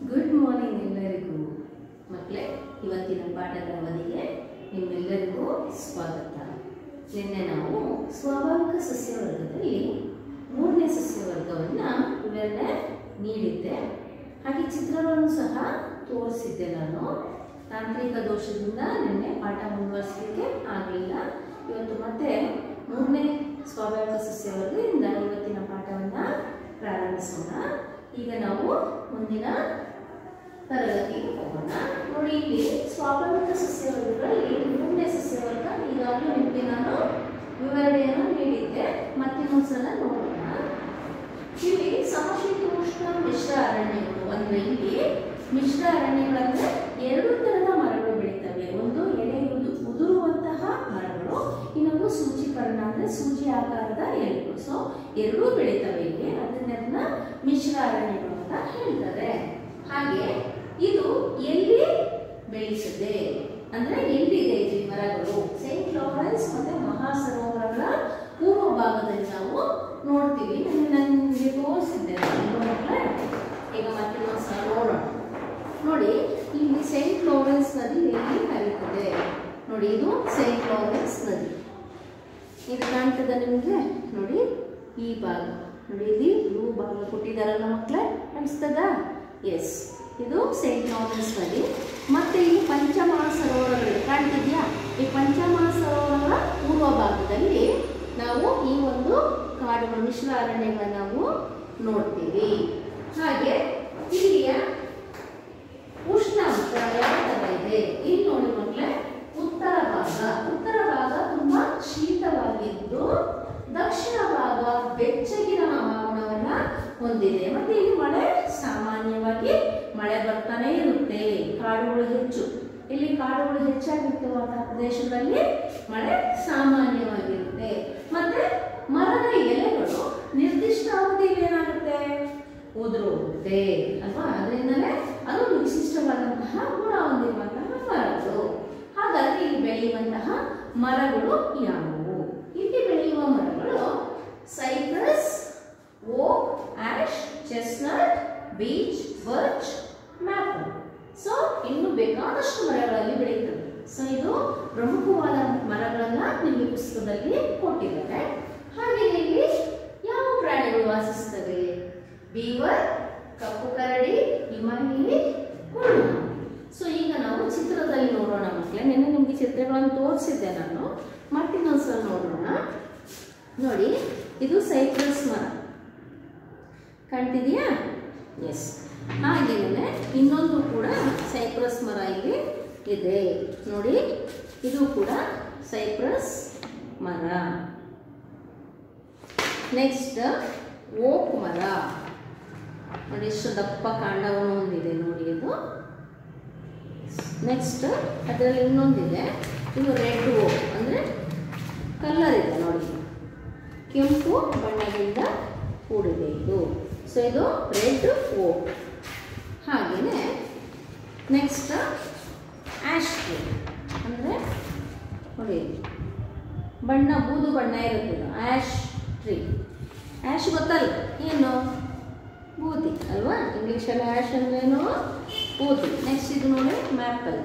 Good morning ಎಲ್ಲರಿಗೂ ಮಕ್ಕಳೇ. ಇವತ್ತಿನ ಪಾಠದ ಅವಧಿಗೆ ನಿಮ್ಮೆಲ್ಲರಿಗೂ ಸ್ವಾಗತ. ನಿನ್ನೆ ನಾವು ಸ್ವಾಭಾವಿಕ ಸಸ್ಯವರ್ಗದಲ್ಲಿ 3ನೇ ಸಸ್ಯವರ್ಗವನ್ನು ವಿವರಣೆ ನೀಡಿದ್ದೆ. ಹಾಗೆ ಚಿತ್ರಗಳನ್ನು ಸಹ ತೋರಿಸಿದ್ದೆ. ನಾನು ತಾಂತ್ರಿಕ ದೋಷದಿಂದ ನಿನ್ನೆ ಪಾಠ ಮುಂದುವರಿಸಲಿಕ್ಕೆ ಆಗಲಿಲ್ಲ. ಇವತ್ತು ಮತ್ತೆ 3ನೇ ಸ್ವಾಭಾವಿಕ ಸಸ್ಯವರ್ಗದಿಂದ ಇವತ್ತಿನ ಪಾಠವನ್ನು ಪ್ರಾರಂಭಿಸೋಣ. ಈಗ ನಾವು ಮುಂದಿನ ತರಗತಿಗೆ ಹೋಗೋಣ. ನೋಡಿ, ಇಲ್ಲಿ ಸ್ವಾಭಾವಿಕ ಸಸ್ಯವರ್ಗಗಳಲ್ಲಿ 3ನೇ ಸಸ್ಯವರ್ಗ ಈಗಾಗಲೇ ನಿಮಗೆ ನಾನು ವಿವರಣೆಯನ್ನು ನೀಡಿದ್ದೆ. ಮತ್ತಿನ್ನೊಂದ್ಸಲ ನೋಡೋಣ. ಇಲ್ಲಿ ಸಮಶೀತೋಷ್ಣ ಮಿಶ್ರ ಅರಣ್ಯಗಳು ಅಂದ್ರೆ ಇಲ್ಲಿ ಮಿಶ್ರ ಅರಣ್ಯಗಳಂದ್ರೆ 2 ತರದ ಮರಗಳು ಬೆಳೀತವೆ. ಒಂದು ಎಲೆ ಉದುರುವಂತಹ ಮರಗಳು, ಇನ್ನೊಂದು ಸೂಚೀಕರಣ ಅಂದ್ರೆ ಸೂಚಿ ಆಕಾರದ ಎಲೆಗಳು. ಸೊ 2 ಬೆಳೀತವೆ ಇಲ್ಲಿ. ಅದನ್ನ ಮಿಶ್ರ ಅರಣ್ಯಗಳು ಅಂತ ಹೇಳ್ತಾರೆ. ಹಾಗೆ ಇದು ಎಲ್ಲಿ ಬೆಳೆಯುತ್ತದೆ ಅಂದ್ರೆ ಎಲ್ಲಿದೆ ಈ ಮರಗಳು? ಸೈಂಟ್ ಲಾರೆನ್ಸ್ ಮತ್ತೆ ಮಹಾಸರೋವರಗಳ ಪೂರ್ವ ಭಾಗದಲ್ಲಿ ನಾವು ನೋಡ್ತೀವಿ. ನನಗೆ ತೋರಿಸಿದ್ದೆ. ಈಗ ಮತ್ತೆ ನೋಡೋಣ. ನೋಡಿ, ಇಲ್ಲಿ ಸೈಂಟ್ ಲಾರೆನ್ಸ್ ನದಿ ಎಲ್ಲಿ ಹರಿಯುತ್ತದೆ? ನೋಡಿ, ಇದು ಸೈಂಟ್ ಲಾರೆನ್ಸ್ ನದಿ. ಇದು ಕಾಣ್ತದ ನಿಮಗೆ? ನೋಡಿ, ಈ ಭಾಗ ನೋಡಿ, ಇಲ್ಲಿ ಬ್ಲೂ ಭಾಗ ಕೊಟ್ಟಿದ್ದಾರಲ್ಲ ಮಕ್ಕಳೇ, ಕಾಣಿಸ್ತದ? ಎಸ್, ಇದು ಸೈಂಟ್ ಲಾರೆನ್ಸ್ ನದಿ. ಮತ್ತೆ ಇಲ್ಲಿ ಪಂಚಮಹಾಸರೋವರಗಳು ಕಾಣ್ತಿದ್ಯಾ? ಈ ಪಂಚಮಹಾಸರೋವರಗಳ ಪೂರ್ವ ಭಾಗದಲ್ಲಿ ನಾವು ಈ ಒಂದು ಕಾಡುಗಳು ಮಿಶ್ರ ಅರಣ್ಯಗಳನ್ನ ನಾವು ನೋಡ್ತೀವಿ. ಹಾಗೆ ಇಲ್ಲಿಯ ಉಷ್ಣಾಂಶ ಯಾವ ತರ ಇದೆ? ಇಲ್ಲಿ ನೋಡಿ ಮಕ್ಕಳೇ, ಉತ್ತರ ಭಾಗ ತುಂಬಾ ಶೀತವಾಗಿದ್ದು ದಕ್ಷಿಣ ಭಾಗ ಬೆಚ್ಚಗಿನ ಹವಾಮಾನವನ್ನ ಹೊಂದಿದೆ. ಮತ್ತೆ ಇಲ್ಲಿ ಮಳೆ ಸಾಮಾನ್ಯವಾಗಿ ಮಳೆ ಬರ್ತಾನೆ ಇರುತ್ತೆ. ಕಾಡುಗಳು ಹೆಚ್ಚು, ಇಲ್ಲಿ ಕಾಡುಗಳು ಹೆಚ್ಚಾಗಿರುವಂತಹ ಪ್ರದೇಶಗಳಲ್ಲಿ ಮಳೆ ಸಾಮಾನ್ಯವಾಗಿರುತ್ತೆ. ಮತ್ತೆ ಮರದ ಎಲೆಗಳು ನಿರ್ದಿಷ್ಟ ಅವಧಿಯಲ್ಲಿ ಏನಾಗುತ್ತೆ? ಉದುರೋಗುತ್ತೆ ಅಲ್ವಾ? ಅದರಿಂದಲೇ ಅದು ವಿಶಿಷ್ಟವಾದಂತಹ ಗುಣ ಹೊಂದಿರುವಂತಹ ಮರಗಳು. ಹಾಗಾಗಿ ಇಲ್ಲಿ ಬೆಳೆಯುವಂತಹ ಮರಗಳು ಯಾವುವು? ಇಲ್ಲಿ ಬೆಳೆಯುವ ಮರಗಳು Cyprus, oak, ಆಶ್, chestnut, beach, ಬರ್ಚ್, maple. So ಇನ್ನು ಬೇಕಾದಷ್ಟು ಮರಗಳಲ್ಲಿ ಬೆಳೀತದೆ. ಸೊ ಇದು ಪ್ರಮುಖವಾದ ಮರಗಳನ್ನ ನಿಮಗೆ ಪುಸ್ತಕದಲ್ಲಿ ಕೊಟ್ಟಿದ್ದಾರೆ. ಹಾಗೆ ಇಲ್ಲಿ ಯಾವ ಪ್ರಾಣಿಗಳು ವಾಸಿಸುತ್ತವೆ? ಬೀವರ್, ಕಪ್ಪು ಕರಡಿ, ಹಿಮನೀಲಿ, ಹುಳು. ಸೊ ಈಗ ನಾವು ಚಿತ್ರದಲ್ಲಿ ನೋಡೋಣ ಮಕ್ಕಳೇ. ನಿನ್ನೆ ನಿಮಗೆ ಚಿತ್ರಗಳನ್ನು ತೋರಿಸಿದ್ದೆ ನಾನು. ಮತ್ತಿನ್ನೊಂದ್ಸಲ ನೋಡೋಣ. ನೋಡಿ, ಇದು ಸೈಪ್ರಸ್ ಮರ ಕಾಣ್ತಿದೆಯಾ? ಎಸ್. ಹಾಗೇನೆ ಇನ್ನೊಂದು ಕೂಡ ಸೈಪ್ರಸ್ ಮರ ಇಲ್ಲಿ ಇದೆ. ನೋಡಿ, ಇದು ಕೂಡ ಸೈಪ್ರಸ್ ಮರ. ನೆಕ್ಸ್ಟ್ ಓಕ್ ಮರ. ನೋಡಿ, ಎಷ್ಟು ದಪ್ಪ ಕಾಂಡವನ್ನು ಹೊಂದಿದೆ ನೋಡಿ ಅದು. ನೆಕ್ಸ್ಟ್ ಅದರಲ್ಲಿ ಇನ್ನೊಂದಿದೆ, ಇದು ರೆಡ್ ಓಕ್ ಅಂದರೆ ಕಲರ್ ಇದೆ ನೋಡಿ, ಕೆಂಪು ಬಣ್ಣದಿಂದ ಕೂಡಿದೆ ಇದು. ಸೊ ಇದು ರೆಡ್ ಓಕ್. ಹಾಗೆಯೇ ನೆಕ್ಸ್ಟ್ ಆಶ್ ಟ್ರೀ ಅಂದರೆ ನೋಡಿ, ಬಣ್ಣ ಬೂದು ಬಣ್ಣ ಇರುತ್ತೆ ಇದು ಆಶ್ ಟ್ರೀ. ಆಶ್ ಗೊತ್ತಲ್ಲ ಏನು? ಬೂದಿ ಅಲ್ವಾ? ಇಂಗ್ಲೀಷಲ್ಲಿ ಆಶ್ ಅಂದ್ರೇನು? ಬೂದಿ. ನೆಕ್ಸ್ಟ್ ಇದು ನೋಡಿ ಮ್ಯಾಪಲ್.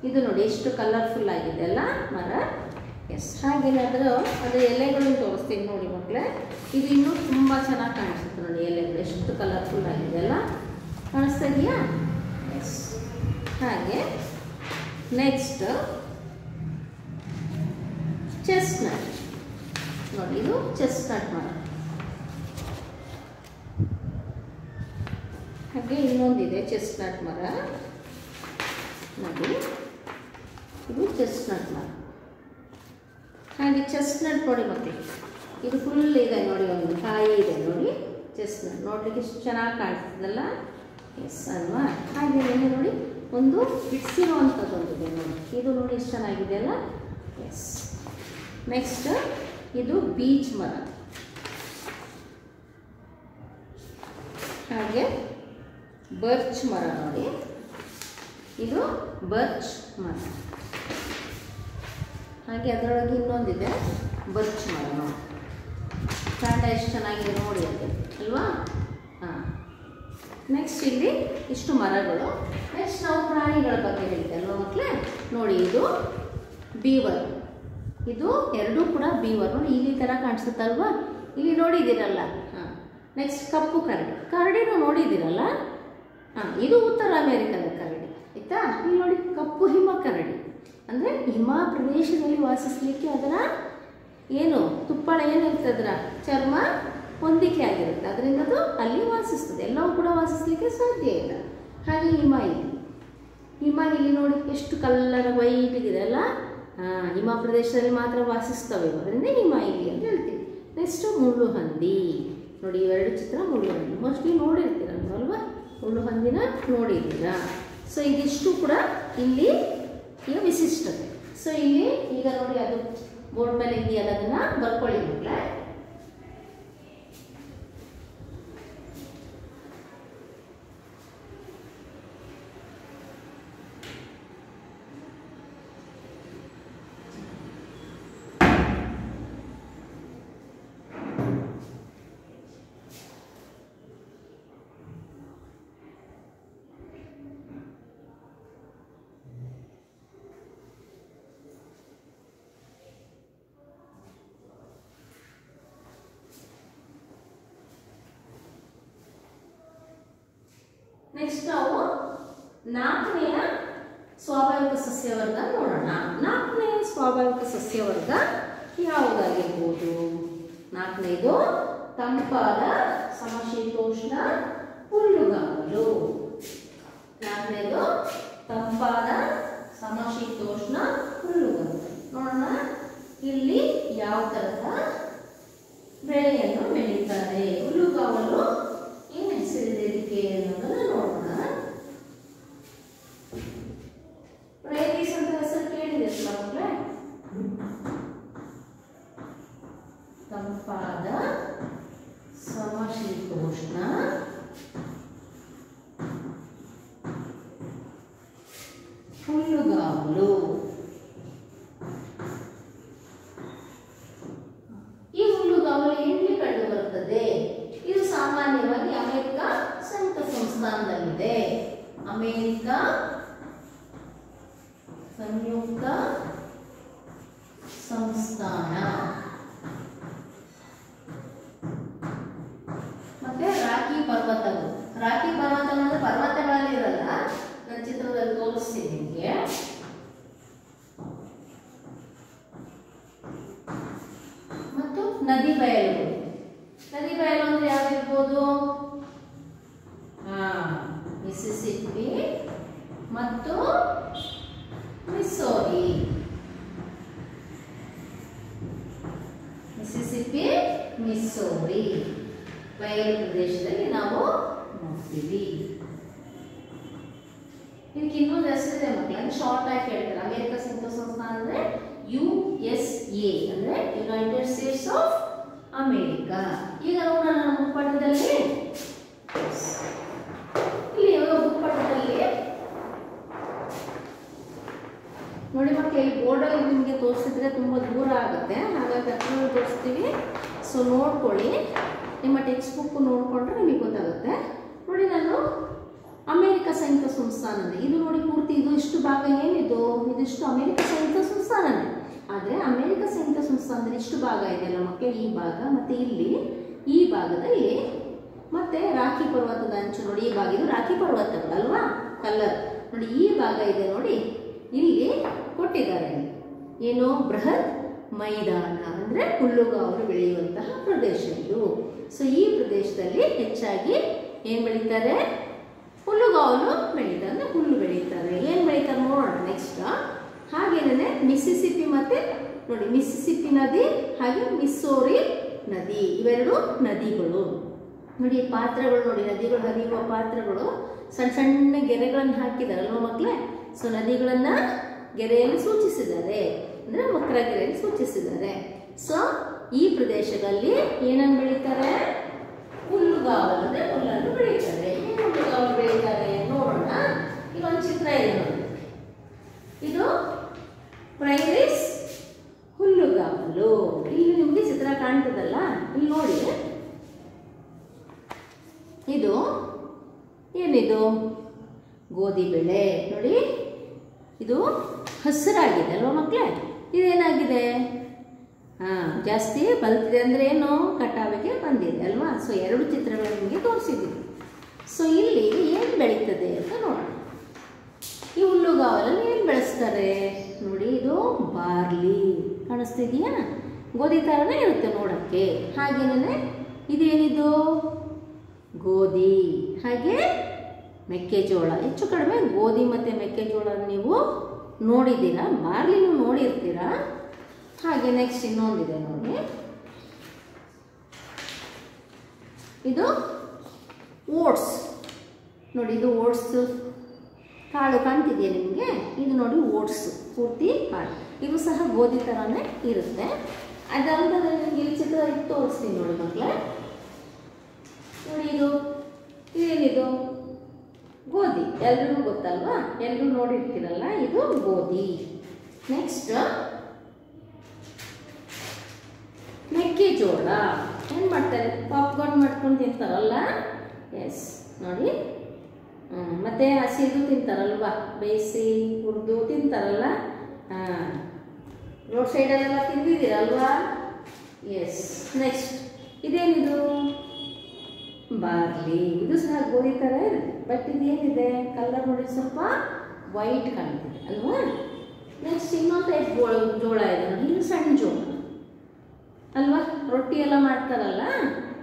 ಇದು ನೋಡಿ ಎಷ್ಟು ಕಲರ್ಫುಲ್ ಆಗಿದೆ ಅಲ್ಲ ಮರ. ಎಸ್. ಹಾಗೇನಾದರೂ ಅದು ಎಲೆಗಳನ್ನು ತೋರಿಸ್ತೀನಿ ನೋಡಿ ಮಕ್ಕಳೇ. ಇದು ಇನ್ನೂ ತುಂಬ ಚೆನ್ನಾಗಿ ಕಾಣಿಸುತ್ತೆ ನೋಡಿ, ಎಲೆಗಳು ಎಷ್ಟು ಕಲರ್ಫುಲ್ ಆಗಿದೆ ಅಲ್ಲ. ಕಾಣಿಸ್ತಾ ಇದೆಯಾ? ಎಸ್. ಹಾಗೆ ನೆಕ್ಸ್ಟ್ ಚೆಸ್ನಟ್. ನೋಡಿ, ಇದು ಚೆಸ್ನಟ್ ಮರ. ಹಾಗೆ ಇನ್ನೊಂದಿದೆ ಚೆಸ್ನಟ್ ಮರ. ನೋಡಿ, ಇದು ಚೆಸ್ನಟ್ ಮರ. ಹಾಗೆ ಚೆಸ್ನಟ್ ನೋಡಿ ಮತ್ತೆ ಇದು ಫುಲ್ ಇದೆ ನೋಡಿ, ಒಂದು ಕಾಯಿ ಇದೆ ನೋಡಿ. ಚೆಸ್ನಟ್ ನೋಡ್ಲಿಕ್ಕೆ ಎಷ್ಟು ಚೆನ್ನಾಗಿ ಕಾಣಿಸ್ತದಲ್ಲ. ಎಸ್ ಅಲ್ವಾ? ಹಾಗೆ ನೋಡಿ, ಒಂದು ಬಿಡಿಸಿರುವಂಥದ್ದೊಂದಿದೆ ನೋಡಿ. ಇದು ನೋಡಿ ಎಷ್ಟು ಚೆನ್ನಾಗಿದೆ ಅಲ್ಲ. ಎಸ್. ನೆಕ್ಸ್ಟ್ ಇದು ಬೀಚ್ ಮರ. ಹಾಗೆ ಬರ್ಚ್ ಮರ ನೋಡಿ, ಇದು ಬರ್ಚ್ ಮರ. ಹಾಗೆ ಅದರೊಳಗೆ ಇನ್ನೊಂದಿದೆ ಬರ್ಚ್ ಮರ ನೋಡಿ. ಕಾಂಡ ಎಷ್ಟು ಚೆನ್ನಾಗಿದೆ ನೋಡಿ ಅದು ಅಲ್ವಾ? ಹಾಂ. ನೆಕ್ಸ್ಟ್ ಇಲ್ಲಿ ಇಷ್ಟು ಮರಗಳು. ನೆಕ್ಸ್ಟ್ ನಾವು ಪ್ರಾಣಿಗಳ ಬಗ್ಗೆ ಹೇಳ್ತೇವೆ ಅಲ್ವಾ ಮಕ್ಕಳೇ. ನೋಡಿ ಇದು ಬೀವರ್, ಇದು ಎರಡೂ ಕೂಡ ಬೀವರ್. ನೋಡಿ ಇಲ್ಲಿ ಥರ ಕಾಣಿಸುತ್ತಲ್ವಾ, ಇಲ್ಲಿ ನೋಡಿದ್ದೀರಲ್ಲ. ಹಾಂ, ನೆಕ್ಸ್ಟ್ ಕಪ್ಪು ಕರಡಿ, ಕರಡಿನೂ ನೋಡಿದ್ದೀರಲ್ಲ. ಹಾಂ, ಇದು ಉತ್ತರ ಅಮೇರಿಕದ ಕರಡಿ ಆಯಿತಾ. ಇಲ್ಲಿ ನೋಡಿ ಕಪ್ಪು ಹಿಮ ಕರಡಿ, ಅಂದರೆ ಹಿಮ ಪ್ರದೇಶದಲ್ಲಿ ವಾಸಿಸಲಿಕ್ಕೆ ಅದರ ಏನು ತುಪ್ಪಳ ಏನಿರುತ್ತೆ, ಅದರ ಚರ್ಮ ಹೊಂದಿಕೆ ಆಗಿರುತ್ತೆ, ಅದರಿಂದ ಅದು ಅಲ್ಲಿ ವಾಸಿಸ್ತದೆ. ಎಲ್ಲವೂ ಕೂಡ ವಾಸಿಸಲಿಕ್ಕೆ ಸಾಧ್ಯ ಇಲ್ಲ. ಹಾಗೆ ಹಿಮ ಇಲ್ಲಿ ನೋಡಿ ಎಷ್ಟು ಕಲ್ಲರ ವೈಟ್ ಇದೆ ಅಲ್ಲ. ಹಿಮ ಪ್ರದೇಶದಲ್ಲಿ ಮಾತ್ರ ವಾಸಿಸ್ತವೆ, ಅದರಿಂದ ಹಿಮ ಇಲ್ಲಿ ಅಂತ ಹೇಳ್ತೀವಿ. ನೆಕ್ಸ್ಟು ಮುಳ್ಳು ಹಂದಿ. ನೋಡಿ ಇವೆರಡು ಚಿತ್ರ ಮುಳ್ಳು ಹಂದಿ ಮೋಸ್ಟ್ಲಿ ನೋಡಿರ್ತೀರಲ್ವಾ, ಮುಳ್ಳು ಹಂದಿನ ನೋಡಿದ್ದೀರಾ. ಸೊ ಇದಿಷ್ಟು ಕೂಡ ಇಲ್ಲಿ ಈಗ ವಿಶಿಷ್ಟತೆ. ಸೊ ಇಲ್ಲಿ ಈಗ ನೋಡಿ ಅದು ಬೋರ್ಡ್ ಮೇಲೆ ಇದೆಯಲ್ಲ, ಅದನ್ನು ಬರ್ಕೊಳ್ಳಿ ಮಕ್ಕಳೇ. ನೆಕ್ಸ್ಟ್ ನಾವು 4ನೆಯ ಸ್ವಾಭಾವಿಕ ಸಸ್ಯವರ್ಗ ನೋಡೋಣ. 4ನೆಯ ಸ್ವಾಭಾವಿಕ ಸಸ್ಯವರ್ಗ ಯಾವುದಾಗಿರ್ಬೋದು? 4ನೇದು ತಂಪಾದ ಸಮಶೀತೋಷ್ಣ ಹುಲ್ಲುಗಾವಲು. 4ನೇದು ತಂಪಾದ ಸಮಶೀತೋಷ್ಣ ಹುಲ್ಲುಗಾವಲು. ನೋಡೋಣ ಇಲ್ಲಿ ಯಾವ ತರಹ ಬೆಳೆಯನ್ನು ಬೆಳೀತಾರೆ. ಹುಲ್ಲುಗಾವಲು ಏನು ಹೆಸರಿದೆ ಇದಕ್ಕೆ ಅನ್ನೋದನ್ನು ನೋಡೋಣ. ಪ್ರೈರೀಸ್ ಅಂತ ಹೆಸರು ಕೇಳಿದೆಯಲ್ಲ ಮಕ್ಕಳೇ. ತಂಪಾದ ಸಮಶೀತೋಷ್ಣ ಹುಲ್ಲುಗಾವಲು. ಈ ಹುಲ್ಲುಗಾವಲು ಎಲ್ಲಿ ಕಂಡು ಬರುತ್ತದೆ? ಇದು ಸಾಮಾನ್ಯವಾಗಿ ಅಮೆರಿಕ ಸಂಯುಕ್ತ ಸಂಸ್ಥಾನದಲ್ಲಿದೆ. ಅಮೆರಿಕ ಸಂಯುಕ್ತ ಸಂಸ್ಥಾನ. ಮತ್ತೆ ರಾಕಿ ಪರ್ವತಗಳು. ರಾಕಿ ಪರ್ವತ ಅಂದ್ರೆ ಪರ್ವತಗಳಲ್ಲಿ ಇರಲ್ಲ, ನನ್ನ ಚಿತ್ರದಲ್ಲಿ ತೋರಿಸ್ತೀನಿ ನಿಮಗೆ. ಮತ್ತು ನದಿ ಬಯಲುಗಳು. ನದಿ ಬಯಲು ಅಂದ್ರೆ ಯಾವ್ದಿರ್ಬೋದು? ಮಿಸಿಸಿಪ್ಪಿ ಮತ್ತು ಮಿಸ್ಸೋರಿ. ಮಿಸಿಸಿಪ್ಪಿ, ಮಿಸ್ಸೋರಿ ಬಯಲು ಪ್ರದೇಶದಲ್ಲಿ ನಾವು ನೋಡ್ತೀವಿ. ಇದಕ್ಕೆ ಇನ್ನೊಂದು ಹೆಸರಿದೆ ಮಕ್ಕಳೇ, ಶಾರ್ಟ್ ಆಗಿ ಹೇಳ್ತಾರೆ. ಅಮೆರಿಕ ಸಂಯುಕ್ತ ಸಂಸ್ಥಾನ ಅಂದ್ರೆ USA, ಅಂದ್ರೆ ಯುನೈಟೆಡ್ ಸ್ಟೇಟ್ಸ್ ಆಫ್ ಅಮೆರಿಕಾ. ಈಗ ನೋಡೋಣ ನಮ್ಮ ಭೂಪಟದಲ್ಲಿ. ಇಲ್ಲಿ ಭೂಪಟದಲ್ಲಿ ನೋಡಿ ಮಕ್ಕಳು, ಈ ಬೋರ್ಡಲ್ಲಿ ನಿಮಗೆ ತೋರಿಸಿದ್ರೆ ತುಂಬ ದೂರ ಆಗುತ್ತೆ, ಹಾಗಾಗಿ ಹತ್ತಿರ ತೋರಿಸ್ತೀವಿ. ಸೊ ನೋಡ್ಕೊಳ್ಳಿ, ನಿಮ್ಮ ಟೆಕ್ಸ್ಟ್ ಬುಕ್ ನೋಡಿಕೊಂಡ್ರೆ ನಿಮಗೆ ಗೊತ್ತಾಗುತ್ತೆ. ನೋಡಿ ನಾನು ಅಮೆರಿಕ ಸಂಯುಕ್ತ ಸಂಸ್ಥಾನನೇ ಇದು ನೋಡಿ ಪೂರ್ತಿ ಇದು ಇಷ್ಟು ಭಾಗ ಏನಿದು, ಇದಿಷ್ಟು ಅಮೆರಿಕ ಸಂಯುಕ್ತ ಸಂಸ್ಥಾನನೇ. ಆದರೆ ಅಮೆರಿಕ ಸಂಯುಕ್ತ ಸಂಸ್ಥಾನದಲ್ಲಿ ಇಷ್ಟು ಭಾಗ ಇದೆಯಲ್ಲ ಮಕ್ಕಳು, ಈ ಭಾಗ ಮತ್ತು ಇಲ್ಲಿ ಈ ಭಾಗದಲ್ಲಿ ಮತ್ತೆ ರಾಕಿ ಪರ್ವತದ ಅಂಚು ನೋಡಿ, ಈ ಭಾಗ ಇದು ರಾಕಿ ಪರ್ವತಗಳಲ್ವಾ, ಕಲ್ಲರ್ ನೋಡಿ ಈ ಭಾಗ ಇದೆ ನೋಡಿ, ಇಲ್ಲಿ ಕೊಟ್ಟಿದ್ದಾರೆ ಏನು ಬೃಹತ್ ಮೈದಾನ, ಅಂದರೆ ಹುಲ್ಲುಗಾವಲು ಬೆಳೆಯುವಂತಹ ಪ್ರದೇಶ ಇದು. ಸೊ ಈ ಪ್ರದೇಶದಲ್ಲಿ ಹೆಚ್ಚಾಗಿ ಏನು ಬೆಳೀತಾರೆ? ಹುಲ್ಲುಗಾವಲು ಬೆಳೀತಾರೆ, ಅಂದರೆ ಹುಲ್ಲು ಬೆಳೀತಾರೆ. ಏನು ಬೆಳೀತಾರೆ ನೋಡೋಣ ನೆಕ್ಸ್ಟ್. ಹಾಗೇನೇ ಮಿಸಿಸಿಪ್ಪಿ ಮತ್ತೆ ನೋಡಿ ಮಿಸಿಸಿಪ್ಪಿ ನದಿ ಹಾಗೆ ಮಿಸ್ಸೋರಿ ನದಿ, ಇವೆರಡು ನದಿಗಳು. ನೋಡಿ ಪಾತ್ರಗಳು ನೋಡಿ, ನದಿಗಳು ಹರಿಯುವ ಪಾತ್ರಗಳು ಸಣ್ಣ ಸಣ್ಣ ಗೆರೆಗಳನ್ನು ಹಾಕಿದಾರಲ್ವ ಮಕ್ಕಳೇ. ಸೊ ನದಿಗಳನ್ನು ಗೆರೆಯಲ್ಲಿ ಸೂಚಿಸಿದ್ದಾರೆ, ಅಂದರೆ ವಕ್ರ ಗೆರೆಯಲ್ಲಿ ಸೂಚಿಸಿದ್ದಾರೆ. ಸೊ ಈ ಪ್ರದೇಶದಲ್ಲಿ ಏನನ್ನು ಬೆಳೀತಾರೆ? ಹುಲ್ಲುಗಾವಲು, ಅಂದರೆ ಹುಲ್ಲನ್ನು ಬೆಳೀತಾರೆ. ಏನು ಹುಲ್ಲುಗಾವಲು ಬೆಳೀತಾರೆ ನೋಡೋಣ. ಈಗ ಒಂದು ಚಿತ್ರ ಇದೆ ನೋಡಿ, ಇದು ಪ್ರೈರೀಸ್ ಹುಲ್ಲುಗಾವಲು. ಇಲ್ಲಿ ನಿಮಗೆ ಚಿತ್ರ ಕಾಣ್ತದಲ್ಲ, ಇಲ್ಲಿ ನೋಡಿ, ಇದು ಏನಿದು? ಗೋಧಿ ಬೆಳೆ. ನೋಡಿ, ಇದು ಹಸಿರಾಗಿದೆ ಅಲ್ವಾ ಮಕ್ಕಳೇ? ಇದೇನಾಗಿದೆ? ಜಾಸ್ತಿ ಬಲ್ತಿದೆ ಅಂದರೆ ಏನು? ಕಟಾವಿಗೆ ಬಂದಿದೆ ಅಲ್ವಾ? ಸೊ 2 ಚಿತ್ರಗಳು ನಿಮಗೆ ತೋರಿಸಿದ್ದೀವಿ. ಸೊ ಇಲ್ಲಿ ಏನು ಬೆಳೀತದೆ ಅಂತ ನೋಡೋಣ. ಈ ಹುಲ್ಲುಗಾವಲಲ್ಲಿ ಏನು ಬೆಳೆಸ್ತಾರೆ ನೋಡಿ? ಇದು ಬಾರ್ಲಿ ಕಾಣಿಸ್ತಿದೆಯಾ? ಗೋಧಿ ಥರನೇ ಇರುತ್ತೆ ನೋಡೋಕ್ಕೆ. ಹಾಗೇನೇ ಇದೇನಿದು? ಗೋಧಿ. ಹಾಗೆ ಮೆಕ್ಕೆಜೋಳ. ಹೆಚ್ಚು ಕಡಿಮೆ ಗೋಧಿ ಮತ್ತು ಮೆಕ್ಕೆಜೋಳ ನೀವು ನೋಡಿದ್ದೀರಾ, ಬಾರ್ಲಿನೂ ನೋಡಿರ್ತೀರಾ. ಹಾಗೆ ನೆಕ್ಸ್ಟ್ ಇನ್ನೊಂದಿದೆ ನೋಡಿ, ಇದು ಓಟ್ಸ್. ನೋಡಿ, ಇದು ಓಟ್ಸ್ ಕಾಳು ಕಾಣ್ತಿದೆಯಾ ನಿಮಗೆ? ಇದು ನೋಡಿ ಓಟ್ಸ್, ಪೂರ್ತಿ ಕಾಳು. ಇದು ಸಹ ಗೋಧಿ ಥರನೇ ಇರುತ್ತೆ. ಅದರಂತ ಇಲ್ಲಿ ಚಿತ್ರ ಇಟ್ಟು ತೋರಿಸ್ತೀನಿ ನೋಡಿ ಮಕ್ಕಳೇ. ನೋಡಿ, ಇದೇನಿದು? ಗೋಧಿ. ಎಲ್ರಿಗೂ ಗೊತ್ತಲ್ವಾ? ಎಲ್ಲರೂ ನೋಡಿರ್ತೀರಲ್ಲ, ಇದು ಗೋಧಿ. ನೆಕ್ಸ್ಟ್ ಮೆಕ್ಕೆಜೋಳ. ಏನು ಮಾಡ್ತಾರೆ? ಪಾಪ್ಕಾರ್ನ್ ಮಾಡ್ಕೊಂಡು ತಿಂತಾರಲ್ಲ? ಎಸ್, ನೋಡಿ. ಮತ್ತೆ ಹಸಿದು ತಿಂತಾರಲ್ವಾ? ಬೇಯಿಸಿ ಹುರಿದು ತಿಂತಾರಲ್ಲ? ರೋಡ್ ಸೈಡಲ್ಲೆಲ್ಲ ತಿಂದಿದ್ದೀರಲ್ವಾ? ಎಸ್. ನೆಕ್ಸ್ಟ್ ಇದೇನಿದು? ಬಾರ್ಲಿ. ಇದು ಸಹ ಗೋಧಿ ಥರ ಇದೆ, ಬಟ್ ಇದೇನಿದೆ? ಕಲರ್ ನೋಡಿ ಸ್ವಲ್ಪ ವೈಟ್ ಕಾಣ್ತಿದೆ ಅಲ್ವಾ? ನೆಕ್ಸ್ಟ್ ಇನ್ನೊಂದು ಟೈಪ್ ಜೋಳ ಇದೆ ನೋಡಿ, ಇದು ಸಣ್ಣ ಜೋಳ ಅಲ್ವಾ? ರೊಟ್ಟಿ ಎಲ್ಲ ಮಾಡ್ತಾರಲ್ಲ,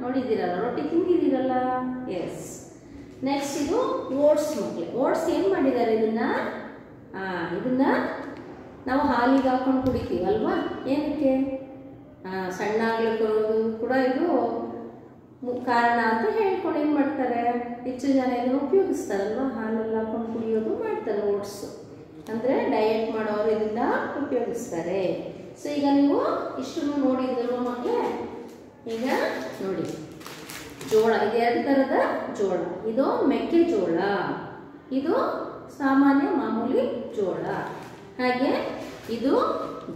ನೋಡಿದ್ದೀರಲ್ಲ? ರೊಟ್ಟಿ ತಿಂದಿದ್ದೀರಲ್ಲ? ಎಸ್. ನೆಕ್ಸ್ಟ್ ಇದು ಓಟ್ಸ್ ಮಕ್ಕಳೇ. ಓಟ್ಸ್ ಏನು ಮಾಡಿದ್ದಾರೆ? ಇದನ್ನ ನಾವು ಹಾಲಿಗೆ ಹಾಕೊಂಡು ಕುಡಿತೀವಲ್ವಾ? ಏನಕ್ಕೆ? ಸಣ್ಣ ಆಗ್ಲಿಕ್ಕೆ ಕೂಡ ಇದು ಕಾರಣ ಅಂತ ಹೇಳ್ಕೊಂಡು ಏನು ಮಾಡ್ತಾರೆ? ಹೆಚ್ಚು ಜನ ಇದನ್ನು ಉಪಯೋಗಿಸ್ತಾರಲ್ವ? ಹಾಲೆಲ್ಲ ಹಾಕೊಂಡು ಕುಡಿಯೋದು ಮಾಡ್ತಾರೆ. ಓಟ್ಸ್ ಅಂದರೆ ಡಯಟ್ ಮಾಡೋರು ಇದನ್ನ ಉಪಯೋಗಿಸ್ತಾರೆ. ಸೊ ಈಗ ನೀವು ಇಷ್ಟನ್ನು ನೋಡಿದ್ರಲ್ವ ಮಕ್ಕಳೇ? ಈಗ ನೋಡಿ, ಜೋಳ. ಇದು 2 ಥರದ ಜೋಳ. ಇದು ಮೆಕ್ಕೆಜೋಳ, ಇದು ಸಾಮಾನ್ಯ ಮಾಮೂಲಿ ಜೋಳ. ಹಾಗೆ ಇದು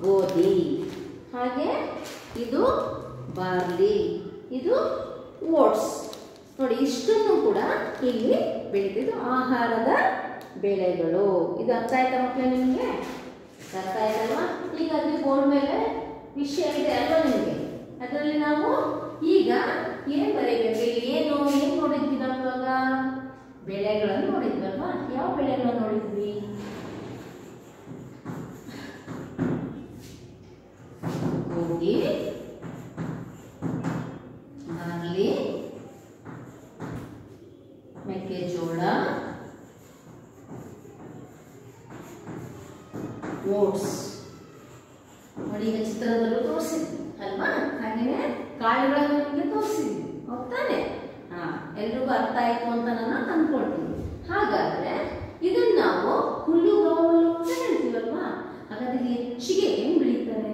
ಗೋಧಿ, ಹಾಗೆ ಇದು ಬಾರ್ಲಿ, ಇದು ಓಟ್ಸ್. ನೋಡಿ, ಇಷ್ಟನ್ನು ಕೂಡ ಇಲ್ಲಿ ಬೆಳೀತಿದ್ದು ಆಹಾರದ ಬೆಳೆಗಳು. ಇದು ಅರ್ಥ ಆಯ್ತಾ ಮಕ್ಕಳೇ ನಿಮಗೆ? ಅರ್ಥ ಆಯ್ತಲ್ವಾ? ಈಗ ಅಲ್ಲಿ ಬೋರ್ಡ್ ಮೇಲೆ ವಿಷಯ ಇದೆ ಅಲ್ವಾ ನಿಮಗೆ? ಅದರಲ್ಲಿ ನಾವು ಈಗ ಏನು ಬರೀಬೇಕು? ಇಲ್ಲಿ ಏನು ನೋಡಿದ್ವಿ ನಾವು ಇವಾಗ? ಬೆಳೆಗಳನ್ನು ನೋಡಿದ್ವಲ್ವಾ? ಯಾವ ಬೆಳೆಗಳನ್ನು ನೋಡಿದ್ವಿ? ಗೋಧಿ, ಬಾರ್ಲಿ, ಮೆಕ್ಕೆಜೋಳ, ಓಟ್ಸ್. ನೋಡಿ, ಈಗ ಚಿತ್ರದಲ್ಲೂ ತೋರಿಸಿದ್ವಿ ಅಲ್ವಾ? ಹಾಗೆಯೇ ಕಾಳುಗಳನ್ನು ನಿಮಗೆ ತೋರಿಸಿದ್ವಿ, ಹೌದಾನೆ? ಎಲ್ರಿಗೂ ಅರ್ಥ ಆಯ್ತು ಅಂತ ನಾನು ಅಂದ್ಕೊಳ್ತೀನಿ. ಹಾಗಾದ್ರೆ ಇದನ್ನ ನಾವು ಹುಲ್ಲುಗಾವಲು ಅಂತ ಹೇಳ್ತೀವಲ್ವಾ? ಹಾಗಾದ್ರೆ ಹೆಚ್ಚಿಗೆ ಏನು ಬೆಳೀತಾರೆ?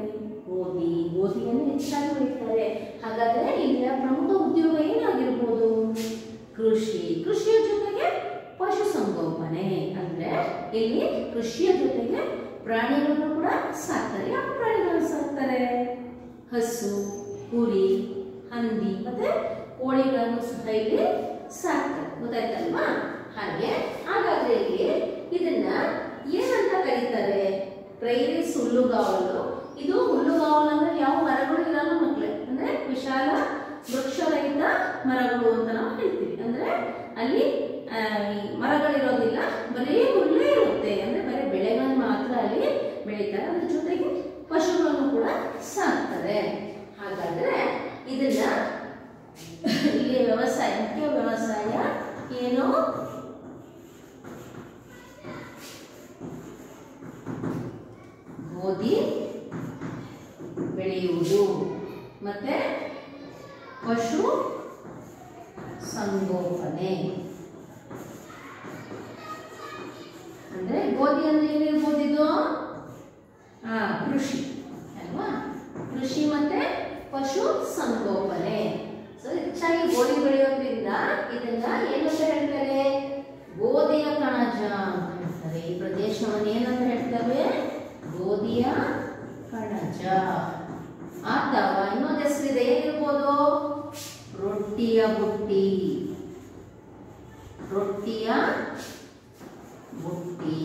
ಗೋಧಿಯನ್ನು ಹೆಚ್ಚಾಗಿ ಬೆಳೀತಾರೆ. ಹಾಗಾದ್ರೆ ಇಲ್ಲಿಯ ಪ್ರಮುಖ ಉದ್ಯೋಗ ಏನಾಗಿರ್ಬೋದು? ಕೃಷಿಯ ಜೊತೆಗೆ ಪಶುಸಂಗೋಪನೆ. ಅಂದ್ರೆ ಇಲ್ಲಿ ಕೃಷಿಯ ಜೊತೆಗೆ ಪ್ರಾಣಿಗಳನ್ನು ಕೂಡ ಸಾಕ್ತಾರೆ. ಯಾವ ಪ್ರಾಣಿಗಳನ್ನು ಸಾಕ್ತಾರೆ? ಹಸು, ಕುರಿ, ಹಂದಿ ಮತ್ತೆ ಕೋಳಿಗಳನ್ನು ಸಹ ಇಲ್ಲಿ ಸಾಕ್ತಾರೆ. ಗೊತ್ತಾಯ್ತಲ್ವಾ? ಹಾಗಾದ್ರೆ ಇಲ್ಲಿ ಇದನ್ನ ಏನಂತ ಕರೀತಾರೆ? ಪ್ರೈರಿಸ್ ಹುಲ್ಲುಗಾವಲು. ಇದು ಹುಲ್ಲುಗಾವಲು ಅಂದ್ರೆ ಯಾವ ಮರಗಳು ಇರಲ್ಲ ಮಕ್ಕಳೇ, ಅಂದ್ರೆ ವಿಶಾಲ ವೃಕ್ಷರಹಿತ ಮರಗಳು ಅಂತ ನಾವು ಹೇಳ್ತೀವಿ. ಅಂದ್ರೆ ಅಲ್ಲಿ ಮರಗಳಿರೋದಿಲ್ಲ, ಬರೀ ಹುಲ್ಲೇ ಇರುತ್ತೆ. ಅಂದ್ರೆ ಬರೀ ಬೆಳೆಗಳನ್ನು ಮಾತ್ರ ಅಲ್ಲಿ ಬೆಳೀತಾರೆ. ಅದ್ರ ಜೊತೆಗೆ ಪಶುಗಳನ್ನು ಕೂಡ ಸಾಕ್ತಾರೆ. ಹಾಗಾದ್ರೆ ಇದನ್ನ ಇಲ್ಲಿ ವ್ಯವಸಾಯ, ಮುಖ್ಯ ವ್ಯವಸಾಯ ಏನು? ಗೋಧಿ ಬೆಳೆಯುವುದು ಮತ್ತೆ ಪಶು ಸಂಗೋಪನೆ. ಅಂದ್ರೆ ಗೋಧಿ ಅಂದ್ರೆ ಏನಿರ್ಬೋದು? ಇದು ಕೃಷಿ ಅಲ್ವಾ? ಕೃಷಿ ಮತ್ತೆ ಪಶು ಸಂಗೋಪನೆ. ಸೊ ಹೆಚ್ಚಾಗಿ ಗೋಧಿ ಬೆಳೆಯೋದ್ರಿಂದ ಇದನ್ನ ಏನಂತ ಹೇಳ್ತಾರೆ? ಗೋಧಿಯ ಕಣಜ ಅಂತ ಹೇಳ್ತಾರೆ. ಈ ಪ್ರದೇಶವನ್ನು ಏನಂತ ಹೇಳ್ತೇವೆ? ಗೋಧಿಯ ಕಣಜ. ಅಥವಾ ಇನ್ನೊಂದು ಹೆಸರಿದೆ, ಏನಿರ್ಬೋದು? ರೊಟ್ಟಿಯ ಬುಟ್ಟಿ. ರೊಟ್ಟಿಯ ಬುಟ್ಟಿ.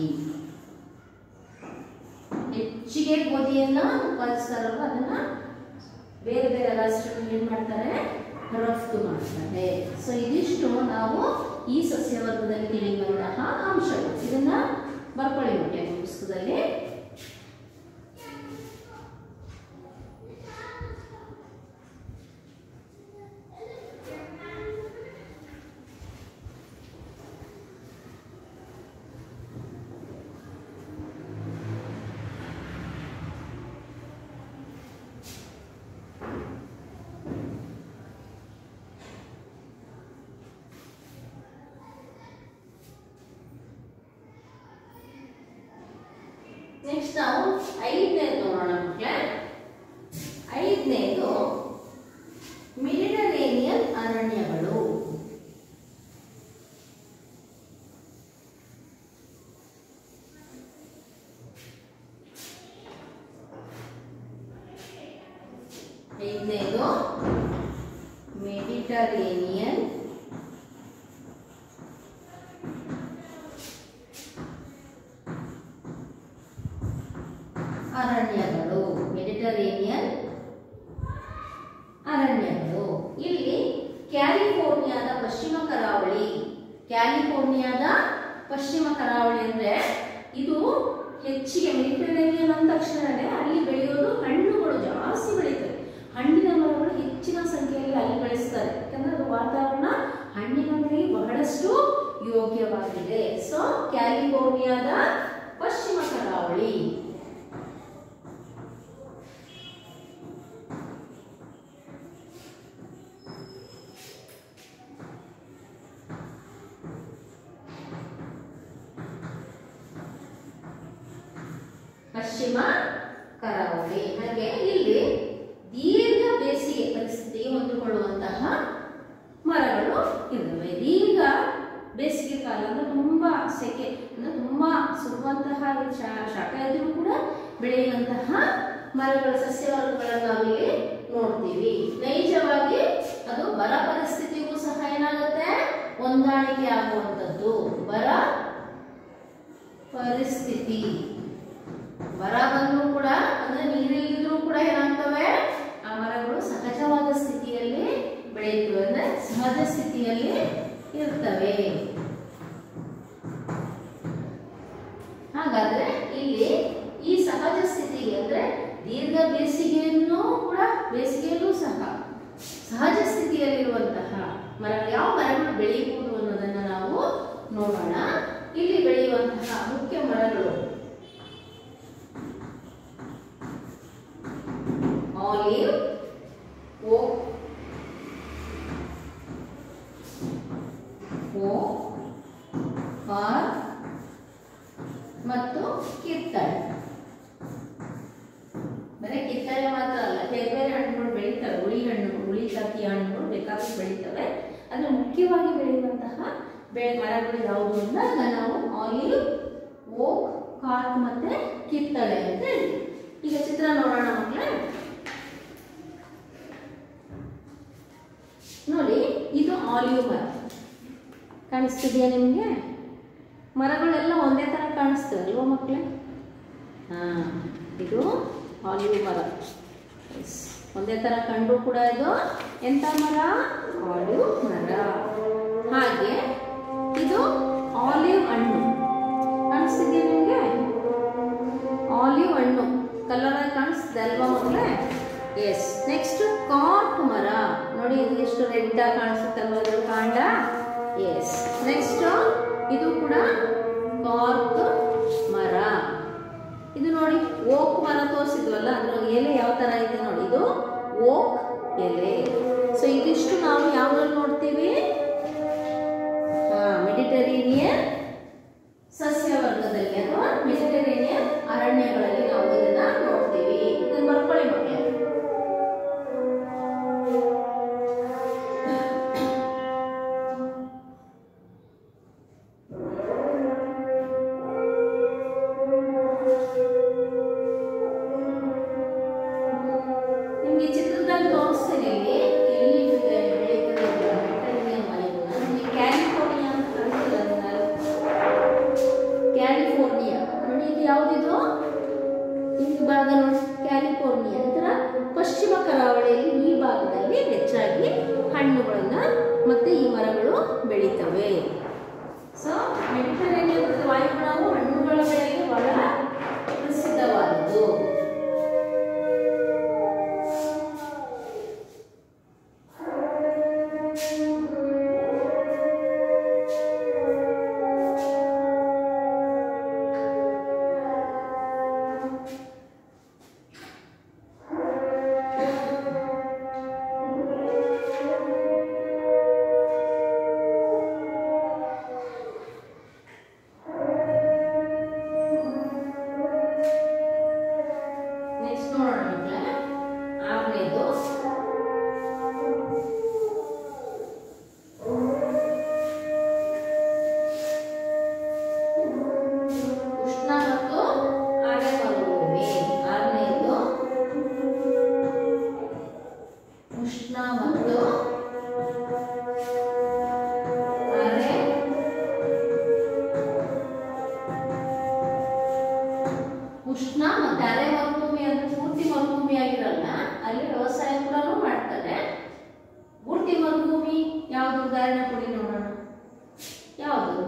ಹೆಚ್ಚಿಗೆ ಗೋಧಿಯನ್ನ ಉತ್ಪಾದಿಸ್ತಾರಲ್ವ ಅದನ್ನ ಬೇರೆ ಬೇರೆ ರಾಷ್ಟ್ರಗಳು ಏನ್ ಮಾಡ್ತಾರೆ, ರಫ್ತು ಮಾಡ್ತಾರೆ. ಸೊ ಇದಿಷ್ಟು ನಾವು ಈ ಸಸ್ಯವರ್ಗದಲ್ಲಿ ತಿಳಿಯುವಂತಹ ಅಂಶಗಳು. ಇದನ್ನ ಬರ್ಕೊಳ್ಳಿ ನೋಡಿ ಪುಸ್ತಕದಲ್ಲಿ. ನೆಕ್ಸ್ಟ್ ನಾವು 5ನೇದು ನೋಡೋಣ ಮಕ್ಕಳೇ. 5ನೇದು ಮೆಡಿಟರೇನಿಯನ್ ಅರಣ್ಯಗಳು. ಐದನೇದು ಮೆಡಿಟರೇನಿಯನ್ ಅರಣ್ಯಗಳು. ಮೆಡಿಟರೇನಿಯನ್ ಅರಣ್ಯಗಳು. ಇಲ್ಲಿ ಕ್ಯಾಲಿಫೋರ್ನಿಯಾದ ಪಶ್ಚಿಮ ಕರಾವಳಿ. ಕ್ಯಾಲಿಫೋರ್ನಿಯಾದ ಪಶ್ಚಿಮ ಕರಾವಳಿ ಅಂದ್ರೆ ಇದು ಹೆಚ್ಚಿಗೆ ಮೆಡಿಟರೇನಿಯನ್ ಅಂದ ತಕ್ಷಣನೇ ಅಲ್ಲಿ ಬೆಳೆಯೋದು ಹಣ್ಣುಗಳು ಜಾಸ್ತಿ ಬೆಳೀತವೆ. ಹಣ್ಣಿನ ಮರಗಳು ಹೆಚ್ಚಿನ ಸಂಖ್ಯೆಯಲ್ಲಿ ಅಲ್ಲಿ ಬೆಳೆಸ್ತಾರೆ. ಯಾಕಂದ್ರೆ ಅದು ವಾತಾವರಣ ಹಣ್ಣಿನಲ್ಲಿ ಬಹಳಷ್ಟು ಯೋಗ್ಯವಾಗಿದೆ. ಸೊ ಕ್ಯಾಲಿಫೋರ್ನಿಯಾದ ಪಶ್ಚಿಮ ಕರಾವಳಿ. ಪಶ್ಚಿಮ ಕರಾವಳಿ. ಹಾಗೆ ಇಲ್ಲಿ ದೀರ್ಘ ಬೇಸಿಗೆ ಪರಿಸ್ಥಿತಿಗೆ ಹೊಂದಿಕೊಳ್ಳುವಂತಹ ಮರಗಳು ಇರುತ್ತವೆ. ದೀರ್ಘ ಬೇಸಿಗೆ ಕಾಲ ಅಂದ್ರೆ ತುಂಬಾ ಸೆಕೆ ಅಂದ್ರೆ ತುಂಬಾ ಸುಡುವಂತಹ ಶಾಖ ಇದ್ರೂ ಕೂಡ ಬೆಳೆಯುವಂತಹ ಮರಗಳ ಸಸ್ಯವರ್ಗಗಳನ್ನು ನಾವಿಲ್ಲಿ ನೋಡ್ತೀವಿ. ನೈಜವಾಗಿ ಅದು ಬರ ಪರಿಸ್ಥಿತಿಗೂ ಸಹ ಏನಾಗುತ್ತೆ, ಹೊಂದಾಣಿಕೆ ಆಗುವಂಥದ್ದು. ಬರ ಪರಿಸ್ಥಿತಿ, ಬರ ಬಂದ್ರೂ ಕೂಡ ಅಂದ್ರೆ ನೀರಿಲ್ಲದಿದ್ರೂ ಕೂಡ ಏನಾಗ್ತವೆ, ಆ ಮರಗಳು ಸಹಜವಾದ ಸ್ಥಿತಿಯಲ್ಲಿ ಬೆಳೆಯುತ್ತವೆ, ಅಂದ್ರೆ ಸಹಜ ಸ್ಥಿತಿಯಲ್ಲಿ ಇರ್ತವೆ. ಹಾಗಾದ್ರೆ ಇಲ್ಲಿ ಈ ಸಹಜ ಸ್ಥಿತಿಗೆ ಅಂದ್ರೆ ದೀರ್ಘ ಬೇಸಿಗೆಯನ್ನು ಕೂಡ ಬೇಸಿಗೆಯಲ್ಲೂ ಸಹ ಸಹಜ ಸ್ಥಿತಿಯಲ್ಲಿರುವಂತಹ ಮರಗಳು, ಯಾವ ಮರಗಳು ಬೆಳೆಯಬಹುದು ಅನ್ನೋದನ್ನ ನಾವು ನೋಡೋಣ. ಇಲ್ಲಿ ಬೆಳೆಯುವಂತಹ ಮುಖ್ಯ ಮರಗಳು ಆಲಿವ್, ಓಕ್, ಫಾರ್ ಮತ್ತು ಕಿತ್ತಳೆ. ಬರೀ ಕಿತ್ತಳೆ ಮಾತ್ರ ಅಲ್ಲ, ಬೇರೆ ಬೇರೆ ಹಣ್ಣುಗಳು ಬೆಳೀತವೆ. ಹುಳಿ ಜಾತಿಯ ಹಣ್ಣುಗಳು ಬೇಕಾದ್ರೆ ಬೆಳೀತವೆ. ಅದು ಮುಖ್ಯವಾಗಿ ಬೆಳೆಯುವಂತಹ ಮರಗಳು ಯಾವುದು ಅಂದಾಗ ನಾವು ಆಲಿವ್, ಓಕ್, ಕಾರ್ಕ್ ಮತ್ತೆ ಕಿತ್ತಳೆ ಅಂತ ಹೇಳಿ. ಈಗ ಚಿತ್ರ ನೋಡೋಣ ಮಕ್ಕಳೇ. ನೋಡಿ, ಇದು ಆಲಿವ್ ಮರ ಕಾಣಿಸ್ತಿದೆಯಾ ನಿಮಗೆ? ಮರಗಳೆಲ್ಲ ಒಂದೇ ತರ ಕಾಣಿಸ್ತವೆ ಅಲ್ವಾ ಮಕ್ಕಳೇ? ಇದು ಆಲಿವ್ ಮರ. ಒಂದೇ ತರ ಕಂಡು ಕೂಡ ಇದು ಎಂತ ಮರ? ಆಲಿವ್ ಮರ. ಹಾಗೆ ಇದು ಆಲಿವ್ ಹಣ್ಣು ಕಾಣಿಸ್ತಿದೆಯಾ ನಿಮಗೆ? ಆಲಿವ್ ಹಣ್ಣು ಕಲರ್ ಆಗಿ ಕಾಣಿಸ್ತಿದೆ ಅಲ್ವಾ ಮಕ್ಕಳೇ? ಎಸ್. ನೆಕ್ಸ್ಟ್ ಕಾರ್ಕ್ ಮರ. ನೋಡಿ ಇದು ಎಷ್ಟು ರೆಡ್ ಆಗಿ ಕಾಣಿಸುತ್ತಲ್ವ ಇದ್ರ ಕಾಂಡ. ಎಸ್. ನೆಕ್ಸ್ಟ್ ಇದು ಕೂಡ ಕಾರ್ಕ್ ಮರ. ಇದು ನೋಡಿ ಓಕ್ ಮರ ತೋರಿಸಿದ್ವಲ್ಲ, ಅದ್ರ ಎಲೆ ಯಾವ ತರ ಇದೆ ನೋಡಿ, ಇದು ಓಕ್ ಎಲೆ. ಸೊ ಇದಿಷ್ಟು ನಾವು ಯಾವ್ದ್ರಲ್ಲಿ ನೋಡ್ತೀವಿ? ಮೆಡಿಟರೇನಿಯನ್ ಸಸ್ಯವರ್ಗದಲ್ಲಿ ಅಥವಾ ಮೆಡಿಟರೇನಿಯನ್ ಅರಣ್ಯಗಳಲ್ಲಿ ನಾವು ಇದನ್ನ ನೋಡ್ತೀವಿ. ಇದನ್ನ ಬರ್ಕೊಳ್ಳಿ ಮಕ್ಕಳೇ. ನಿಮ್ಗೆ ಚಿತ್ರದಲ್ಲಿ ತೋರಿಸ್ತೇನೆ ಎಲ್ಲಿ ಬೆಳೀತದೆ ಹಣ್ಣುಗಳನ್ನು ಮತ್ತೆ ಈ ಮರಗಳು ಬೆಳೀತವೆ. ಸೊ ಮೆಡಿಟರೇನಿಯನ್ ವಾಯುಗುಣವು ಹಣ್ಣುಗಳ ಬೆಳೆಗೆ ಬಹಳ ಪ್ರಸಿದ್ಧವಾದದ್ದು. ಉಷ್ಣ ಮತ್ತೆ ಅರೆ ಮರುಭೂಮಿ ಅಂದ್ರೆ ಪೂರ್ತಿ ಮರುಭೂಮಿ ಆಗಿರಲ್ಲ, ಅಲ್ಲಿ ವ್ಯವಸಾಯ ಕೂಡ ಮಾಡ್ತಾರೆ. ಪೂರ್ತಿ ಮರುಭೂಮಿ ಯಾವ್ದು ಉದಾಹರಣೆ ಕೊಡಿ ನೋಡೋಣ. ಯಾವುದು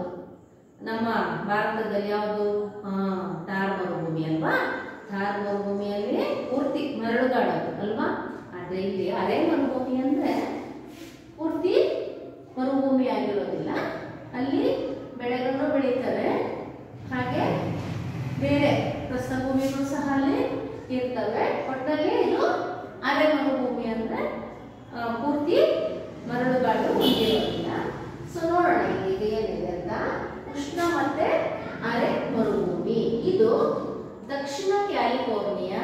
ನಮ್ಮ ಭಾರತದಲ್ಲಿ ಯಾವುದು? ಥಾರ್ ಮರುಭೂಮಿ ಅಲ್ವಾ? ಥಾರ್ ಮರುಭೂಮಿಯಲ್ಲಿ ಪೂರ್ತಿ ಮರಳುಗಾಡು ಅಲ್ವಾ? ಆದ್ರೆ ಇಲ್ಲಿ ಅರೆ ಮರುಭೂಮಿ ಅಂದ್ರೆ ಪೂರ್ತಿ ಮರುಭೂಮಿ ಆಗಿರೋದಿಲ್ಲ, ಅಲ್ಲಿ ಬೆಳೆಗಳನ್ನು ಬೆಳೀತಾರೆ. ಹಾಗೆ ಬೇರೆ ಪ್ರಸ್ಥಭೂಮಿಗಳು ಸಹ ಅಲ್ಲಿ ಇರ್ತವೆ. ಒಟ್ಟಲ್ಲಿ ಇದು ಅರೆ ಮರುಭೂಮಿ ಅಂದ್ರೆ ಪೂರ್ತಿ ಮರಳುಗಾಡು ಹೊಂದಿರೋದಿಲ್ಲ. ಸೊ ನೋಡೋಣ ಇಲ್ಲಿ ಏನಿದೆ ಅಂತ. ಉಷ್ಣ ಮತ್ತೆ ಅರೆ ಮರುಭೂಮಿ, ಇದು ದಕ್ಷಿಣ ಕ್ಯಾಲಿಫೋರ್ನಿಯಾ,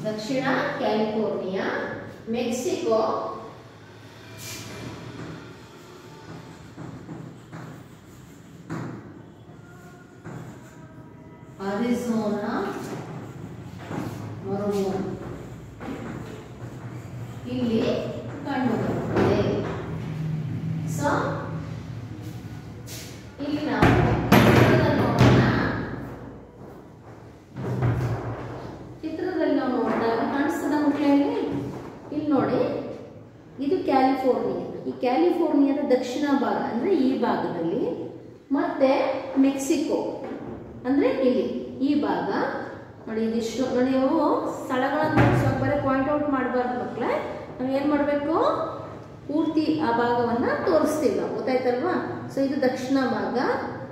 ದಕ್ಷಿಣ ಕ್ಯಾಲಿಫೋರ್ನಿಯಾ, ಮೆಕ್ಸಿಕೋ, ಅರಿಜೋನಾ ಮರುಭೂಮಿ ಇಲ್ಲಿ ಕಂಡುಬರುತ್ತದೆ. ಸೊ ಇಲ್ಲಿ ನಾವು ಚಿತ್ರದಲ್ಲಿ ನಾವು ನೋಡಿದಾಗ ಕಾಣಿಸ್ತದ ಮಕ್ಕಳಲ್ಲಿ? ಇಲ್ಲಿ ನೋಡಿ, ಇದು ಕ್ಯಾಲಿಫೋರ್ನಿಯಾ. ಈ ಕ್ಯಾಲಿಫೋರ್ನಿಯಾದ ದಕ್ಷಿಣ ಭಾಗ ಅಂದ್ರೆ ಈ ಭಾಗದಲ್ಲಿ, ಮತ್ತೆ ಮೆಕ್ಸಿಕೋ ಅಂದ್ರೆ ಇಲ್ಲಿ ಈ ಭಾಗ ನೋಡಿ. ಇದಿಷ್ಟು ನೋಡಿ, ನೀವು ಸ್ಥಳಗಳನ್ನು ತೋರಿಸುವಾಗ ಬರೀ ಪಾಯಿಂಟ್ ಔಟ್ ಮಾಡಬಾರ್ದು ಮಕ್ಕಳೇ. ನಾವು ಏನು ಮಾಡಬೇಕು? ಪೂರ್ತಿ ಆ ಭಾಗವನ್ನು ತೋರಿಸ್ತೀವಿ ನಾವು, ಗೊತ್ತಾಯ್ತಲ್ವಾ? ಸೊ ಇದು ದಕ್ಷಿಣ ಭಾಗ,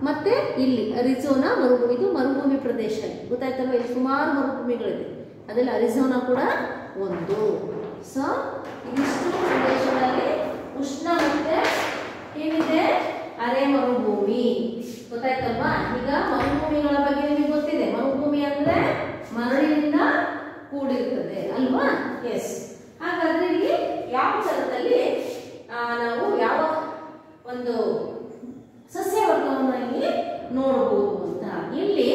ಮತ್ತೆ ಇಲ್ಲಿ ಅರಿಜೋನಾ ಮರುಭೂಮಿ, ಇದು ಮರುಭೂಮಿ ಪ್ರದೇಶ, ಗೊತ್ತಾಯ್ತಲ್ವಾ? ಇಲ್ಲಿ ಸುಮಾರು ಮರುಭೂಮಿಗಳಿದೆ, ಅದರಲ್ಲಿ ಅರಿಜೋನಾ ಕೂಡ ಒಂದು. ಸೊ ಇದಿಷ್ಟು ಪ್ರದೇಶಗಳಲ್ಲಿ ಉಷ್ಣ ಮತ್ತೆ ಏನಿದೆ? ಅರೆ ಮರುಭೂಮಿ, ಗೊತ್ತಾಯ್ತಲ್ವಾ? ಈಗ ಮರುಭೂಮಿಗಳ ಬಗ್ಗೆ ನಿಮಗೆ ಗೊತ್ತಿದೆ. ಮರುಭೂಮಿ ಅಂದ್ರೆ ಮರಳಿನಿಂದ ಕೂಡಿರ್ತದೆ ಅಲ್ವಾ? ಎಸ್. ಹಾಗಾದ್ರೆ ಇಲ್ಲಿ ಯಾವ ಸ್ಥಳದಲ್ಲಿ ನಾವು ಯಾವ ಒಂದು ಸಸ್ಯವರ್ಗವನ್ನು ಇಲ್ಲಿ ನೋಡಬಹುದು ಅಂತ. ಇಲ್ಲಿ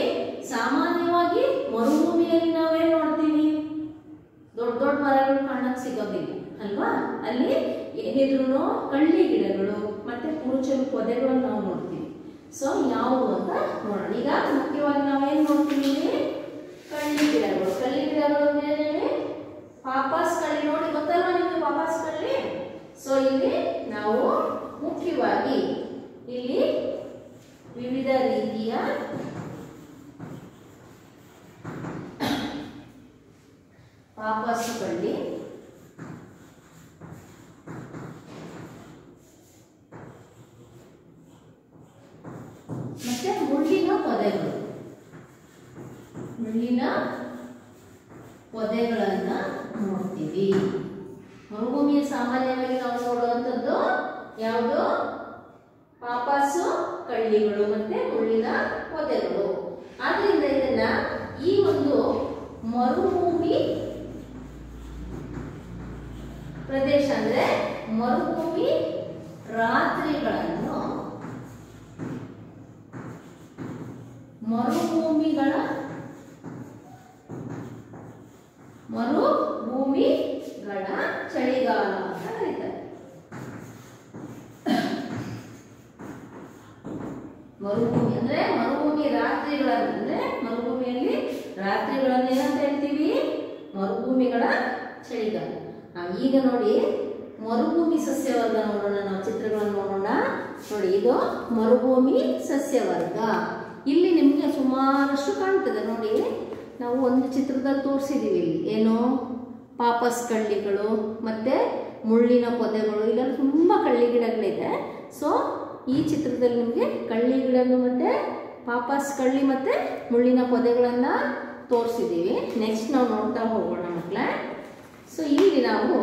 ಸಾಮಾನ್ಯವಾಗಿ ಮರುಭೂಮಿಯಲ್ಲಿ ನಾವೇನ್ ನೋಡ್ತೀವಿ? ದೊಡ್ಡ ದೊಡ್ಡ ಮರಗಳು ಕಾಣಕ್ ಸಿಗೋದಿಲ್ಲ ಅಲ್ವಾ? ಅಲ್ಲಿ ಏನಿದ್ರು ಕಳ್ಳಿ ಗಿಡಗಳು ಮತ್ತೆ ಕುರುಚಲು ಪೊದೆಗಳನ್ನು ನಾವು ನೋಡ್ತೀವಿ. ಸೊ ಯಾವುವು ಅಂತ ನೋಡೋಣ. ಈಗ ಮುಖ್ಯವಾಗಿ ನಾವೇನ್ ನೋಡ್ತೀವಿ? ಕಳ್ಳಿ ಗಿಡಗಳು. ಕಳ್ಳಿ ಗಿಡಗಳು ಅಂದ್ರೆ ಪಾಪಾಸ್ ಕಳ್ಳಿ, ನೋಡಿ ಗೊತ್ತಲ್ವಾ ನಿಮ್ಗೆ ಪಾಪಾಸ್ ಕಳ್ಳಿ? ಸೊ ಇಲ್ಲಿ ನಾವು ಮುಖ್ಯವಾಗಿ ಇಲ್ಲಿ ವಿವಿಧ ರೀತಿಯ ಪಾಪಾಸ್ ಕಳ್ಳಿ, ಮತ್ತೆ ಮುಳ್ಳಿನ ಪೊದೆಗಳು, ಮುಳ್ಳಿನ ಪೊದೆಗಳನ್ನ ನೋಡ್ತೀವಿ. ಮರುಭೂಮಿಯ ಸಾಮಾನ್ಯವಾಗಿ ನಾವು ನೋಡುವಂಥದ್ದು ಯಾವುದು? ಪಾಪಾಸು ಕಳ್ಳಿಗಳು ಮತ್ತೆ ಮುಳ್ಳಿನ ಪೊದೆಗಳು. ಆದ್ರಿಂದ ಇದನ್ನ ಈ ಒಂದು ಮರುಭೂಮಿ ಪ್ರದೇಶ ಅಂದ್ರೆ ಮರುಭೂಮಿ ರಾತ್ರಿಗಳನ್ನು, ಮರುಭೂಮಿಗಳ ಚಳಿಗಾಲ ಅಂತ ಕರೀತಾರೆ. ಮರುಭೂಮಿ ಅಂದರೆ ಮರುಭೂಮಿ ರಾತ್ರಿಗಳನ್ನು, ಅಂದರೆ ಮರುಭೂಮಿಯಲ್ಲಿ ರಾತ್ರಿಗಳನ್ನು ಏನಂತ ಹೇಳ್ತೀವಿ? ಮರುಭೂಮಿಗಳ ಚಳಿಗಾಲ. ಈಗ ನೋಡಿ ಮರುಭೂಮಿ ಸಸ್ಯವರ್ಗ ನೋಡೋಣ, ನಾವು ಚಿತ್ರಗಳನ್ನು ನೋಡೋಣ. ನೋಡಿ ಇದು ಮರುಭೂಮಿ ಸಸ್ಯವರ್ಗ. ಇಲ್ಲಿ ನಿಮಗೆ ಸುಮಾರಷ್ಟು ಕಾಣ್ತದೆ ನೋಡಿ. ನಾವು ಒಂದು ಚಿತ್ರದಲ್ಲಿ ತೋರಿಸಿದ್ದೀವಿ. ಇಲ್ಲಿ ಏನು ಪಾಪಸ್ ಕಳ್ಳಿಗಳು ಮತ್ತು ಮುಳ್ಳಿನ ಪೊದೆಗಳು, ಇಲ್ಲೆಲ್ಲ ತುಂಬ ಕಳ್ಳಿ ಗಿಡಗಳಿದೆ. ಸೊ ಈ ಚಿತ್ರದಲ್ಲಿ ನಿಮಗೆ ಕಳ್ಳಿ ಗಿಡಗಳು ಮತ್ತು ಪಾಪಸ್ ಕಳ್ಳಿ ಮತ್ತು ಮುಳ್ಳಿನ ಪೊದೆಗಳನ್ನು ತೋರಿಸಿದ್ದೀವಿ. ನೆಕ್ಸ್ಟ್ ನಾವು ನೋಡ್ತಾ ಹೋಗೋಣ ಮಕ್ಕಳೇ. ಸೊ ಇಲ್ಲಿ ನಾವು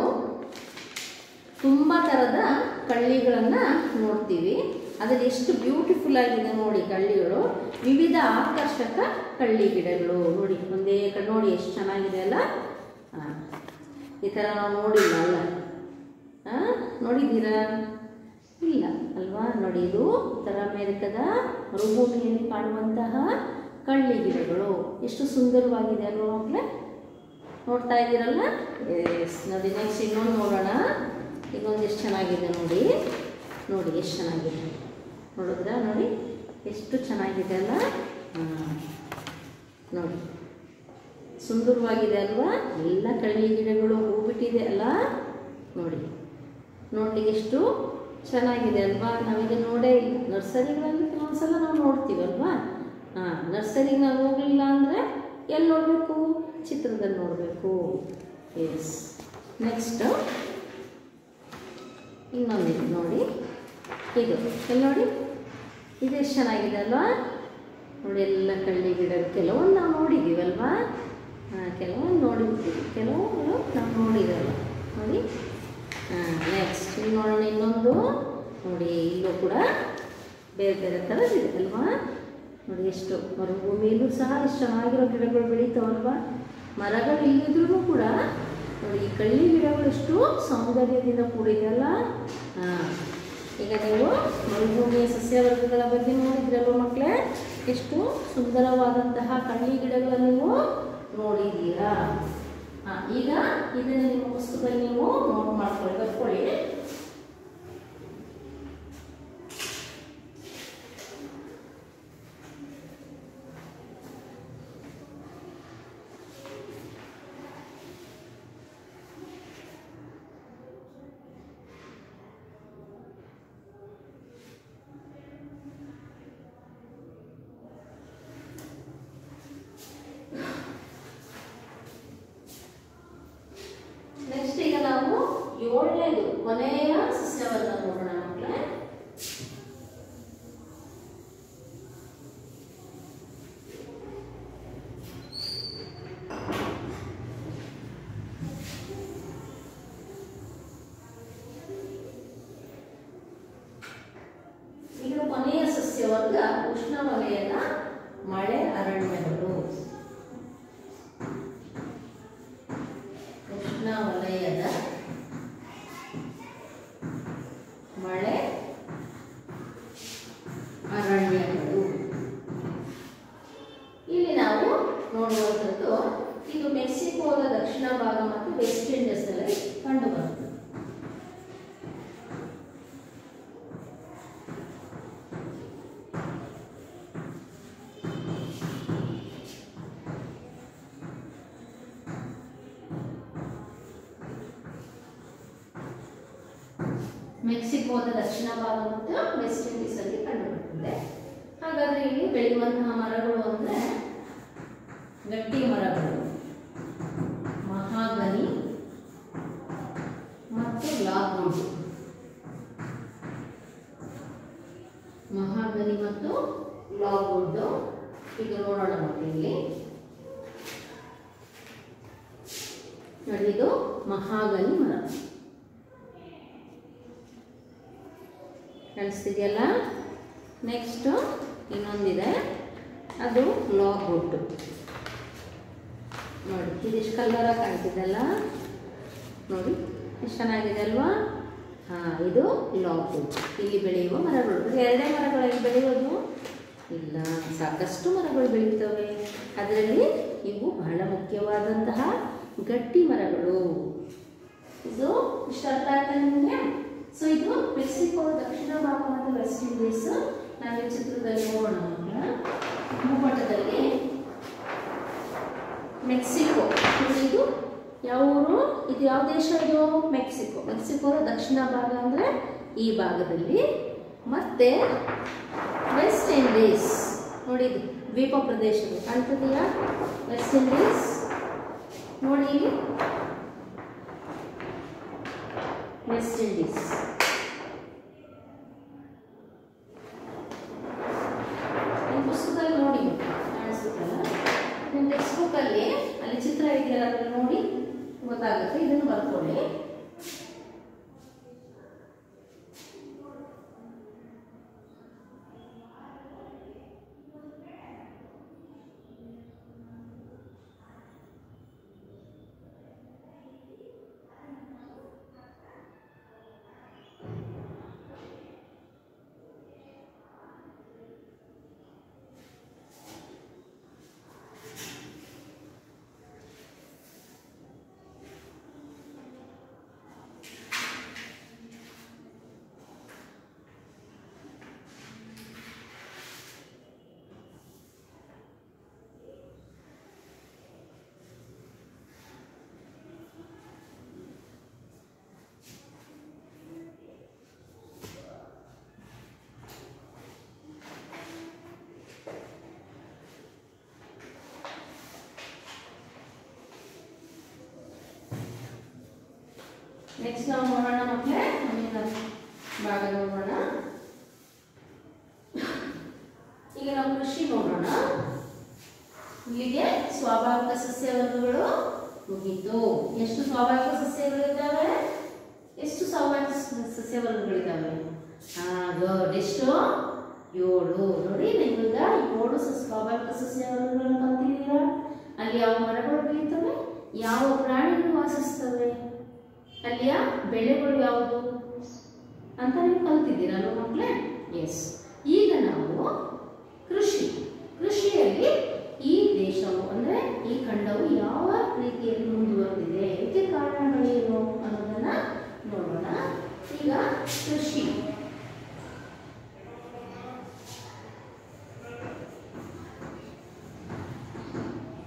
ತುಂಬ ಥರದ ಕಳ್ಳಿಗಳನ್ನು ನೋಡ್ತೀವಿ. ಅದರಲ್ಲಿ ಎಷ್ಟು ಬ್ಯೂಟಿಫುಲ್ ಆಗಿದೆ ನೋಡಿ ಕಳ್ಳಿಗಳು. ವಿವಿಧ ಆಕರ್ಷಕ ಕಳ್ಳಿ ಗಿಡಗಳು ನೋಡಿ, ಒಂದೇ ಕಡೆ ನೋಡಿ ಎಷ್ಟು ಚೆನ್ನಾಗಿದೆ ಅಲ್ಲ. ಈ ಥರ ನಾವು ನೋಡಿಲ್ಲ ಅಲ್ಲ? ನೋಡಿದ್ದೀರಾ? ಇಲ್ಲ ಅಲ್ವಾ? ನೋಡಿ ಇದು ಉತ್ತರ ಅಮೆರಿಕದ ಮರುಭೂಮಿಯಲ್ಲಿ ಕಾಣುವಂತಹ ಕಳ್ಳಿ ಗಿಡಗಳು ಎಷ್ಟು ಸುಂದರವಾಗಿದೆ ಅಲ್ವಾ ಮಕ್ಕಳೇ? ನೋಡ್ತಾ ಇದ್ದೀರಲ್ಲ? ಎಸ್. ನೋಡಿ ನೆಕ್ಸ್ಟ್ ಇನ್ನೊಂದು ನೋಡೋಣ. ಇನ್ನೊಂದು ಎಷ್ಟು ಚೆನ್ನಾಗಿದೆ ನೋಡಿ. ನೋಡಿ ಎಷ್ಟು ಚೆನ್ನಾಗಿದೆ ನೋಡಿದ್ರಾ? ನೋಡಿ ಎಷ್ಟು ಚೆನ್ನಾಗಿದೆ ಅಲ್ಲ? ನೋಡಿ ಸುಂದರವಾಗಿದೆ ಅಲ್ವಾ? ಎಲ್ಲ ಕಳ್ಳಿ ಗಿಡಗಳು ಹೂ ಬಿಟ್ಟಿದೆ ಅಲ್ಲ? ನೋಡಿ ನೋಡ್ಲಿಕ್ಕೆ ಎಷ್ಟು ಚೆನ್ನಾಗಿದೆ ಅಲ್ವಾ? ನಾವೀಗ ನೋಡೇ ಇಲ್ಲ. ನರ್ಸರಿಗಳಲ್ಲಿ ಕೆಲವೊಂದ್ಸಲ ನಾವು ನೋಡ್ತೀವಲ್ವಾ? ನರ್ಸರಿಗೆ ನಾವು ಹೋಗಲಿಲ್ಲ ಅಂದರೆ ಎಲ್ಲಿ ನೋಡಬೇಕು? ಚಿತ್ರದಲ್ಲಿ ನೋಡಬೇಕು. ಎಸ್. ನೆಕ್ಸ್ಟ್ ಇನ್ನೊಂದಿದೆ ನೋಡಿ. ಇದು ಎಲ್ಲಿ ನೋಡಿ, ಇದು ಎಷ್ಟು ಚೆನ್ನಾಗಿದೆ ಅಲ್ವಾ? ನೋಡಿ ಎಲ್ಲ ಕಳ್ಳಿ ಗಿಡ. ಕೆಲವೊಂದು ನಾವು ನೋಡಿದ್ದೀವಲ್ವಾ? ಕೆಲವೊಂದು ನೋಡಿರ್ತೀವಿ, ಕೆಲವೊಂದು ನಾವು ನೋಡಿರಲ್ಲ ನೋಡಿ. ನೆಕ್ಸ್ಟ್ ನೋಡೋಣ ಇನ್ನೊಂದು. ನೋಡಿ ಇಲ್ಲೂ ಕೂಡ ಬೇರೆ ಬೇರೆ ಥರದಿದೆ ಅಲ್ವಾ? ನೋಡಿ ಎಷ್ಟು ಮರುಭೂಮಿಯಲ್ಲೂ ಸಹ ಎಷ್ಟು ಚೆನ್ನಾಗಿರೋ ಗಿಡಗಳು ಬೆಳೀತಾವಲ್ವಾ? ಮರಗಳು ಇಲ್ಲಿದ್ರೂ ಕೂಡ ನೋಡಿ ಈ ಕಳ್ಳಿ ಗಿಡಗಳು ಎಷ್ಟು ಸೌಂದರ್ಯದಿಂದ ಕೂಡಿದೆಯಲ್ಲ. ಈಗ ನೀವು ಮರುಭೂಮಿಯ ಸಸ್ಯವರ್ಗಗಳ ಬಗ್ಗೆ ನೋಡಿದ್ರಲ್ವ ಮಕ್ಕಳೇ? ಎಷ್ಟು ಸುಂದರವಾದಂತಹ ಕಳ್ಳಿ ಗಿಡಗಳನ್ನು ನೀವು ನೋಡಿದ್ದೀರಾ? ಈಗ ಇದನ್ನು ನಿಮ್ಮ ಪುಸ್ತಕದಲ್ಲಿ ನೀವು ನೋಟ್ ಮಾಡ್ಕೊಳ್ಳಿ, ಬರ್ಕೊಳ್ಳಿ. ನೆಕ್ಸ್ಟ್ ಈಗ ನಾವು 7ನೇದು ಕೊನೆಯ ಸಸ್ಯವರ್ಗ ನೋಡೋಣ ಮಕ್ಕಳೇ. ಈಗ ಕೊನೆಯ ಸಸ್ಯವರ್ಗ ಉಷ್ಣವಲಯದ ಮಳೆ ಅರಣ್ಯಗಳು. ಉಷ್ಣವಲಯದ ಮಳೆ ಅರಣ್ಯಗಳು. ಇಲ್ಲಿ ನಾವು ನೋಡುವಂಥದ್ದು ಇದು ಮೆಕ್ಸಿಕೋದ ದಕ್ಷಿಣ ಭಾಗ ಮತ್ತು ವೆಸ್ಟ್ ಇಂಡೀಸ್ ಅಲ್ಲಿ ಕಂಡುಬರುತ್ತದೆ. ಮೆಕ್ಸಿಕೋದ ದಕ್ಷಿಣ ಭಾಗ ಮತ್ತು ವೆಸ್ಟ್ ಇಂಡೀಸ್ ಅಲ್ಲಿ ಕಂಡುಬರುತ್ತದೆ. ಹಾಗಾದ್ರೆ ಇಲ್ಲಿ ಬೆಳೆಯುವಂತಹ ಮರಗಳು ಅಂದರೆ ಗಟ್ಟಿ ಮರಗಳು, ಮಹಾಗನಿ ಮತ್ತು ಲಾಗ್ವುಡ್. ಮಹಾಗನಿ ಮತ್ತು ಲಾಗ್ವುಡ್ ಇದು ನೋಡೋಣ ಮತ್ತೆ ಇಲ್ಲಿ ನೋಡಿ. ಇದು ಮಹಾಗನಿ ಮರ ಕಾಣಿಸ್ತಿದೆಯಲ್ಲ. ನೆಕ್ಸ್ಟ್ ಇನ್ನೊಂದಿದೆ, ಅದು ಲಾಗ್ವುಡ್. ನೋಡಿ ಇದಿಷ್ಟು ಕಲ್ಲರ ಕಾಣ್ತಿದೆಯಲ್ಲ, ನೋಡಿ ಎಷ್ಟು ಚೆನ್ನಾಗಿದೆ ಅಲ್ವಾ? ಇದು ಲಾಗ್ವುಡ್. ಇಲ್ಲಿ ಬೆಳೆಯುವ ಮರಗಳು. ಎರಡೇ ಮರಗಳಲ್ಲಿ ಬೆಳೆಯೋದು ಇಲ್ಲ, ಸಾಕಷ್ಟು ಮರಗಳು ಬೆಳೀತವೆ. ಅದರಲ್ಲಿ ಇವು ಬಹಳ ಮುಖ್ಯವಾದಂತಹ ಗಟ್ಟಿ ಮರಗಳು. ಇದು ಇಷ್ಟ ಅರ್ಥ ಆಯ್ತಾ ನಿಮಗೆ? ಸೊ ಇದು ಮೆಕ್ಸಿಕೋ ದಕ್ಷಿಣ ಭಾಗ ಮತ್ತು ವೆಸ್ಟ್ ಇಂಡೀಸ್ ನಾವು ಈ ಚಿತ್ರದಲ್ಲಿ ನೋಡೋಣ ಭೂಪಟದಲ್ಲಿ ಮೆಕ್ಸಿಕೋ. ಇದು ಯಾವ ಊರು? ಇದು ಯಾವ ದೇಶ? ಇದು ಮೆಕ್ಸಿಕೋ. ಮೆಕ್ಸಿಕೋದ ದಕ್ಷಿಣ ಭಾಗ ಅಂದರೆ ಈ ಭಾಗದಲ್ಲಿ. ಮತ್ತೆ ವೆಸ್ಟ್ ಇಂಡೀಸ್ ನೋಡಿ, ಇದು ದ್ವೀಪ ಪ್ರದೇಶಗಳು ಕಾಣ್ತದೆಯಾ? ವೆಸ್ಟ್ ಇಂಡೀಸ್ ನೋಡಿ ಇಲ್ಲಿ, ವೆಸ್ಟ್ ಇಂಡೀಸ್. ಪುಸ್ತಕದಲ್ಲಿ ನೋಡಿ ಕಾಣಿಸುತ್ತಲ್ಲ, ನಿಮ್ಮ ಟೆಕ್ಸ್ಟ್ ಬುಕ್ಕಲ್ಲಿ ಅಲ್ಲಿ ಚಿತ್ರ ಇದೆಯಲ್ಲ ಅದನ್ನು ನೋಡಿ ಗೊತ್ತಾಗುತ್ತೆ. ಇದನ್ನು ಬರ್ಕೊಳ್ಳಿ. ನೆಕ್ಸ್ಟ್ ನಾವು ನೋಡೋಣ ಮಕ್ಕಳೇ, ಮುಂದಿನ ಭಾಗ ನೋಡೋಣ. ಈಗ ನಾವು ಕೃಷಿ ನೋಡೋಣ. ಇಲ್ಲಿಗೆ ಸ್ವಾಭಾವಿಕ ಸಸ್ಯವರ್ಗಗಳು ಮುಗಿತು. ಎಷ್ಟು ಸ್ವಾಭಾವಿಕ ಸಸ್ಯಗಳಿದ್ದಾವೆ? ಎಷ್ಟು ಸ್ವಾಭಾವಿಕ ಸಸ್ಯವರ್ಗಗಳಿದ್ದಾವೆ? ಗುಡ್. ಎಷ್ಟು? 7. ನೋಡಿ, ನೀವೀಗ 7 ಸ್ವಾಭಾವಿಕ ಸಸ್ಯವರ್ಗಗಳನ್ನು ಕಲ್ತಿದ್ದೀರಾ. ಅಲ್ಲಿ ಯಾವ ಮರಗಳು ಬೆಳೀತವೆ, ಯಾವ ಪ್ರಾಣಿಗಳು ವಾಸಿಸ್ತವೆ, ಅಲ್ಲಿಯ ಬೆಳೆಗಳು ಯಾವುದು ಅಂತ ನೀವು ಕಲ್ತಿದ್ದೀರಲ್ವ ಮಕ್ಕಳೇ? ಎಸ್. ಈಗ ನಾವು ಕೃಷಿಯಲ್ಲಿ ಈ ದೇಶವು ಅಂದರೆ ಈ ಖಂಡವು ಯಾವ ರೀತಿಯಲ್ಲಿ ಮುಂದುವರೆದಿದೆ, ಇದಕ್ಕೆ ಕಾರಣಗಳೇನು ಅನ್ನೋದನ್ನ ನೋಡೋಣ. ಈಗ ಕೃಷಿ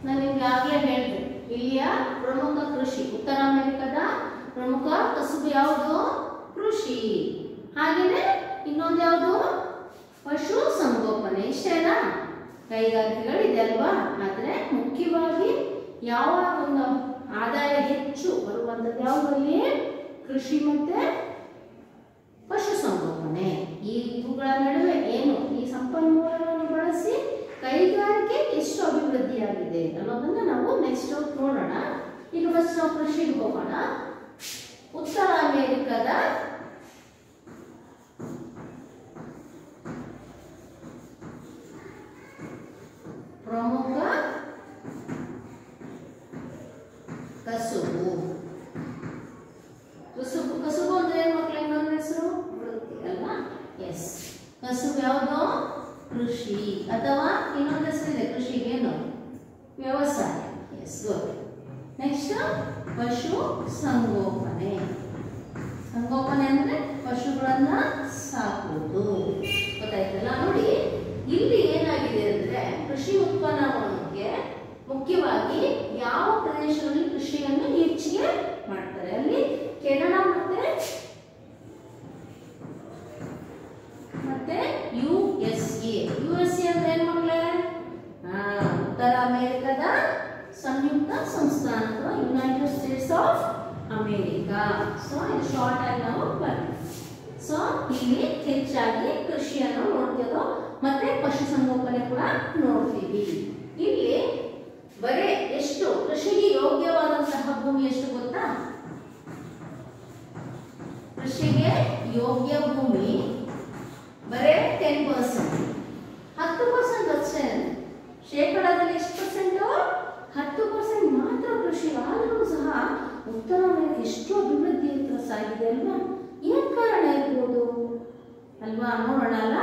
ನಾನು ಈಗಾಗಲೇ ಹೇಳಿದೆ, ಇಲ್ಲಿಯ ಪ್ರಮುಖ ಕೃಷಿ, ಉತ್ತರ ಅಮೆರಿಕದ ಪ್ರಮುಖ ಕಸುಬು ಯಾವುದು? ಕೃಷಿ. ಹಾಗೆಯೇ ಇನ್ನೊಂದು ಯಾವುದು? ಪಶು ಸಂಗೋಪನೆ. ಇಷ್ಟೇನಾ? ಕೈಗಾರಿಕೆಗಳಿದೆ ಅಲ್ವಾ? ಆದರೆ ಮುಖ್ಯವಾಗಿ ಯಾವ ಒಂದು ಆದಾಯ ಹೆಚ್ಚು ಬರುವಂಥದ್ದು ಯಾವುದಲ್ಲಿ? ಕೃಷಿ ಮತ್ತೆ ಪಶು ಸಂಗೋಪನೆ. ಇವುಗಳ ನಡುವೆ ಏನು ಈ ಸಂಪನ್ಮೂಲಗಳನ್ನು ಬಳಸಿ ಕೈಗಾರಿಕೆ ಎಷ್ಟು ಅಭಿವೃದ್ಧಿಯಾಗಿದೆ ಅನ್ನೋದನ್ನ ನಾವು ನೆಕ್ಸ್ಟ್ ನೋಡೋಣ. ಈಗ ಫಸ್ಟ್ ನಾವು ಕೃಷಿಗೆ ಹೋಗೋಣ. ಉತ್ತರ ಅಮೆರಿಕದ ಪ್ರಮುಖ ಕಸುಬು. ಕಸುಬು ಅಂದ್ರೆ ಏನು ಮಕ್ಕಳೇ? ಇನ್ನೊಂದು ಹೆಸರು ವೃತ್ತಿ ಅಲ್ವಾ? ಎಸ್. ಕಸುಬು ಯಾವುದು? ಕೃಷಿ. ಅಥವಾ ಇನ್ನೊಂದು ಹೆಸರಿದೆ ಕೃಷಿಗೆ, ಏನು? ವ್ಯವಸಾಯ. S, good. ನೆಕ್ಸ್ಟ್ ಪಶು ಸಂಗೋಪನೆ. ಸಂಗೋಪನೆ ಅಂದ್ರೆ ಪಶುಗಳನ್ನ ಸಾಕುವುದು. ಗೊತ್ತಾಯ್ತಲ್ಲ? ನೋಡಿ, ಇಲ್ಲಿ ಏನಾಗಿದೆ ಅಂದ್ರೆ ಕೃಷಿ ಉತ್ಪನ್ನಕ್ಕೆ ಮುಖ್ಯವಾಗಿ ಯಾವ ಪ್ರದೇಶದಲ್ಲಿ ಕೃಷಿಯನ್ನು ಹೆಚ್ಚಿಗೆ ಮಾಡ್ತಾರೆ? ಅಲ್ಲಿ ಕೆನಡಾ ಮತ್ತೆ USA. USA ಅಂದ್ರೆ ಏನು ಮಕ್ಕಳೇ? ಉತ್ತರ ಅಮೆರಿಕದ ಸಂಯುಕ್ತ ಸಂಸ್ಥಾನ ಅಥವಾ United States of America. So ಇದು ಶಾರ್ಟ್ ಆಗಿ ನಾವು ಬರ್ತೀವಿ. ಸೊ ಇಲ್ಲಿ ಹೆಚ್ಚಾಗಿ ಕೃಷಿಯನ್ನು ನೋಡ್ತೀವೋ ಮತ್ತೆ ಪಶುಸಂಗೋಪನೆ ಕೂಡ ನೋಡ್ತೀವಿ. ಇಲ್ಲಿ ಬರೇ ಎಷ್ಟು ಕೃಷಿಗೆ ಯೋಗ್ಯವಾದಂತಹ ಭೂಮಿ ಎಷ್ಟು ಗೊತ್ತಾ? ಕೃಷಿಗೆ ಯೋಗ್ಯ ಭೂಮಿ ಬರೇ 10%, 10% ಅಷ್ಟೇ. ಶೇಕಡಾದಲ್ಲಿ ಎಷ್ಟು ಪರ್ಸೆಂಟ್? 10% ಮಾತ್ರ ಕೃಷಿ. ಆದರೂ ಸಹ ಉತ್ತರ ಅಮೆರಿಕ ಎಷ್ಟು ಅಭಿವೃದ್ಧಿ ಹತ್ರ ಸಾಗಿದೆ ಅಲ್ವಾ? ಏನ್ ಕಾರಣ ಇರ್ಬೋದು ಅಲ್ವಾ? ನೋಡೋಣ ಅಲ್ಲ.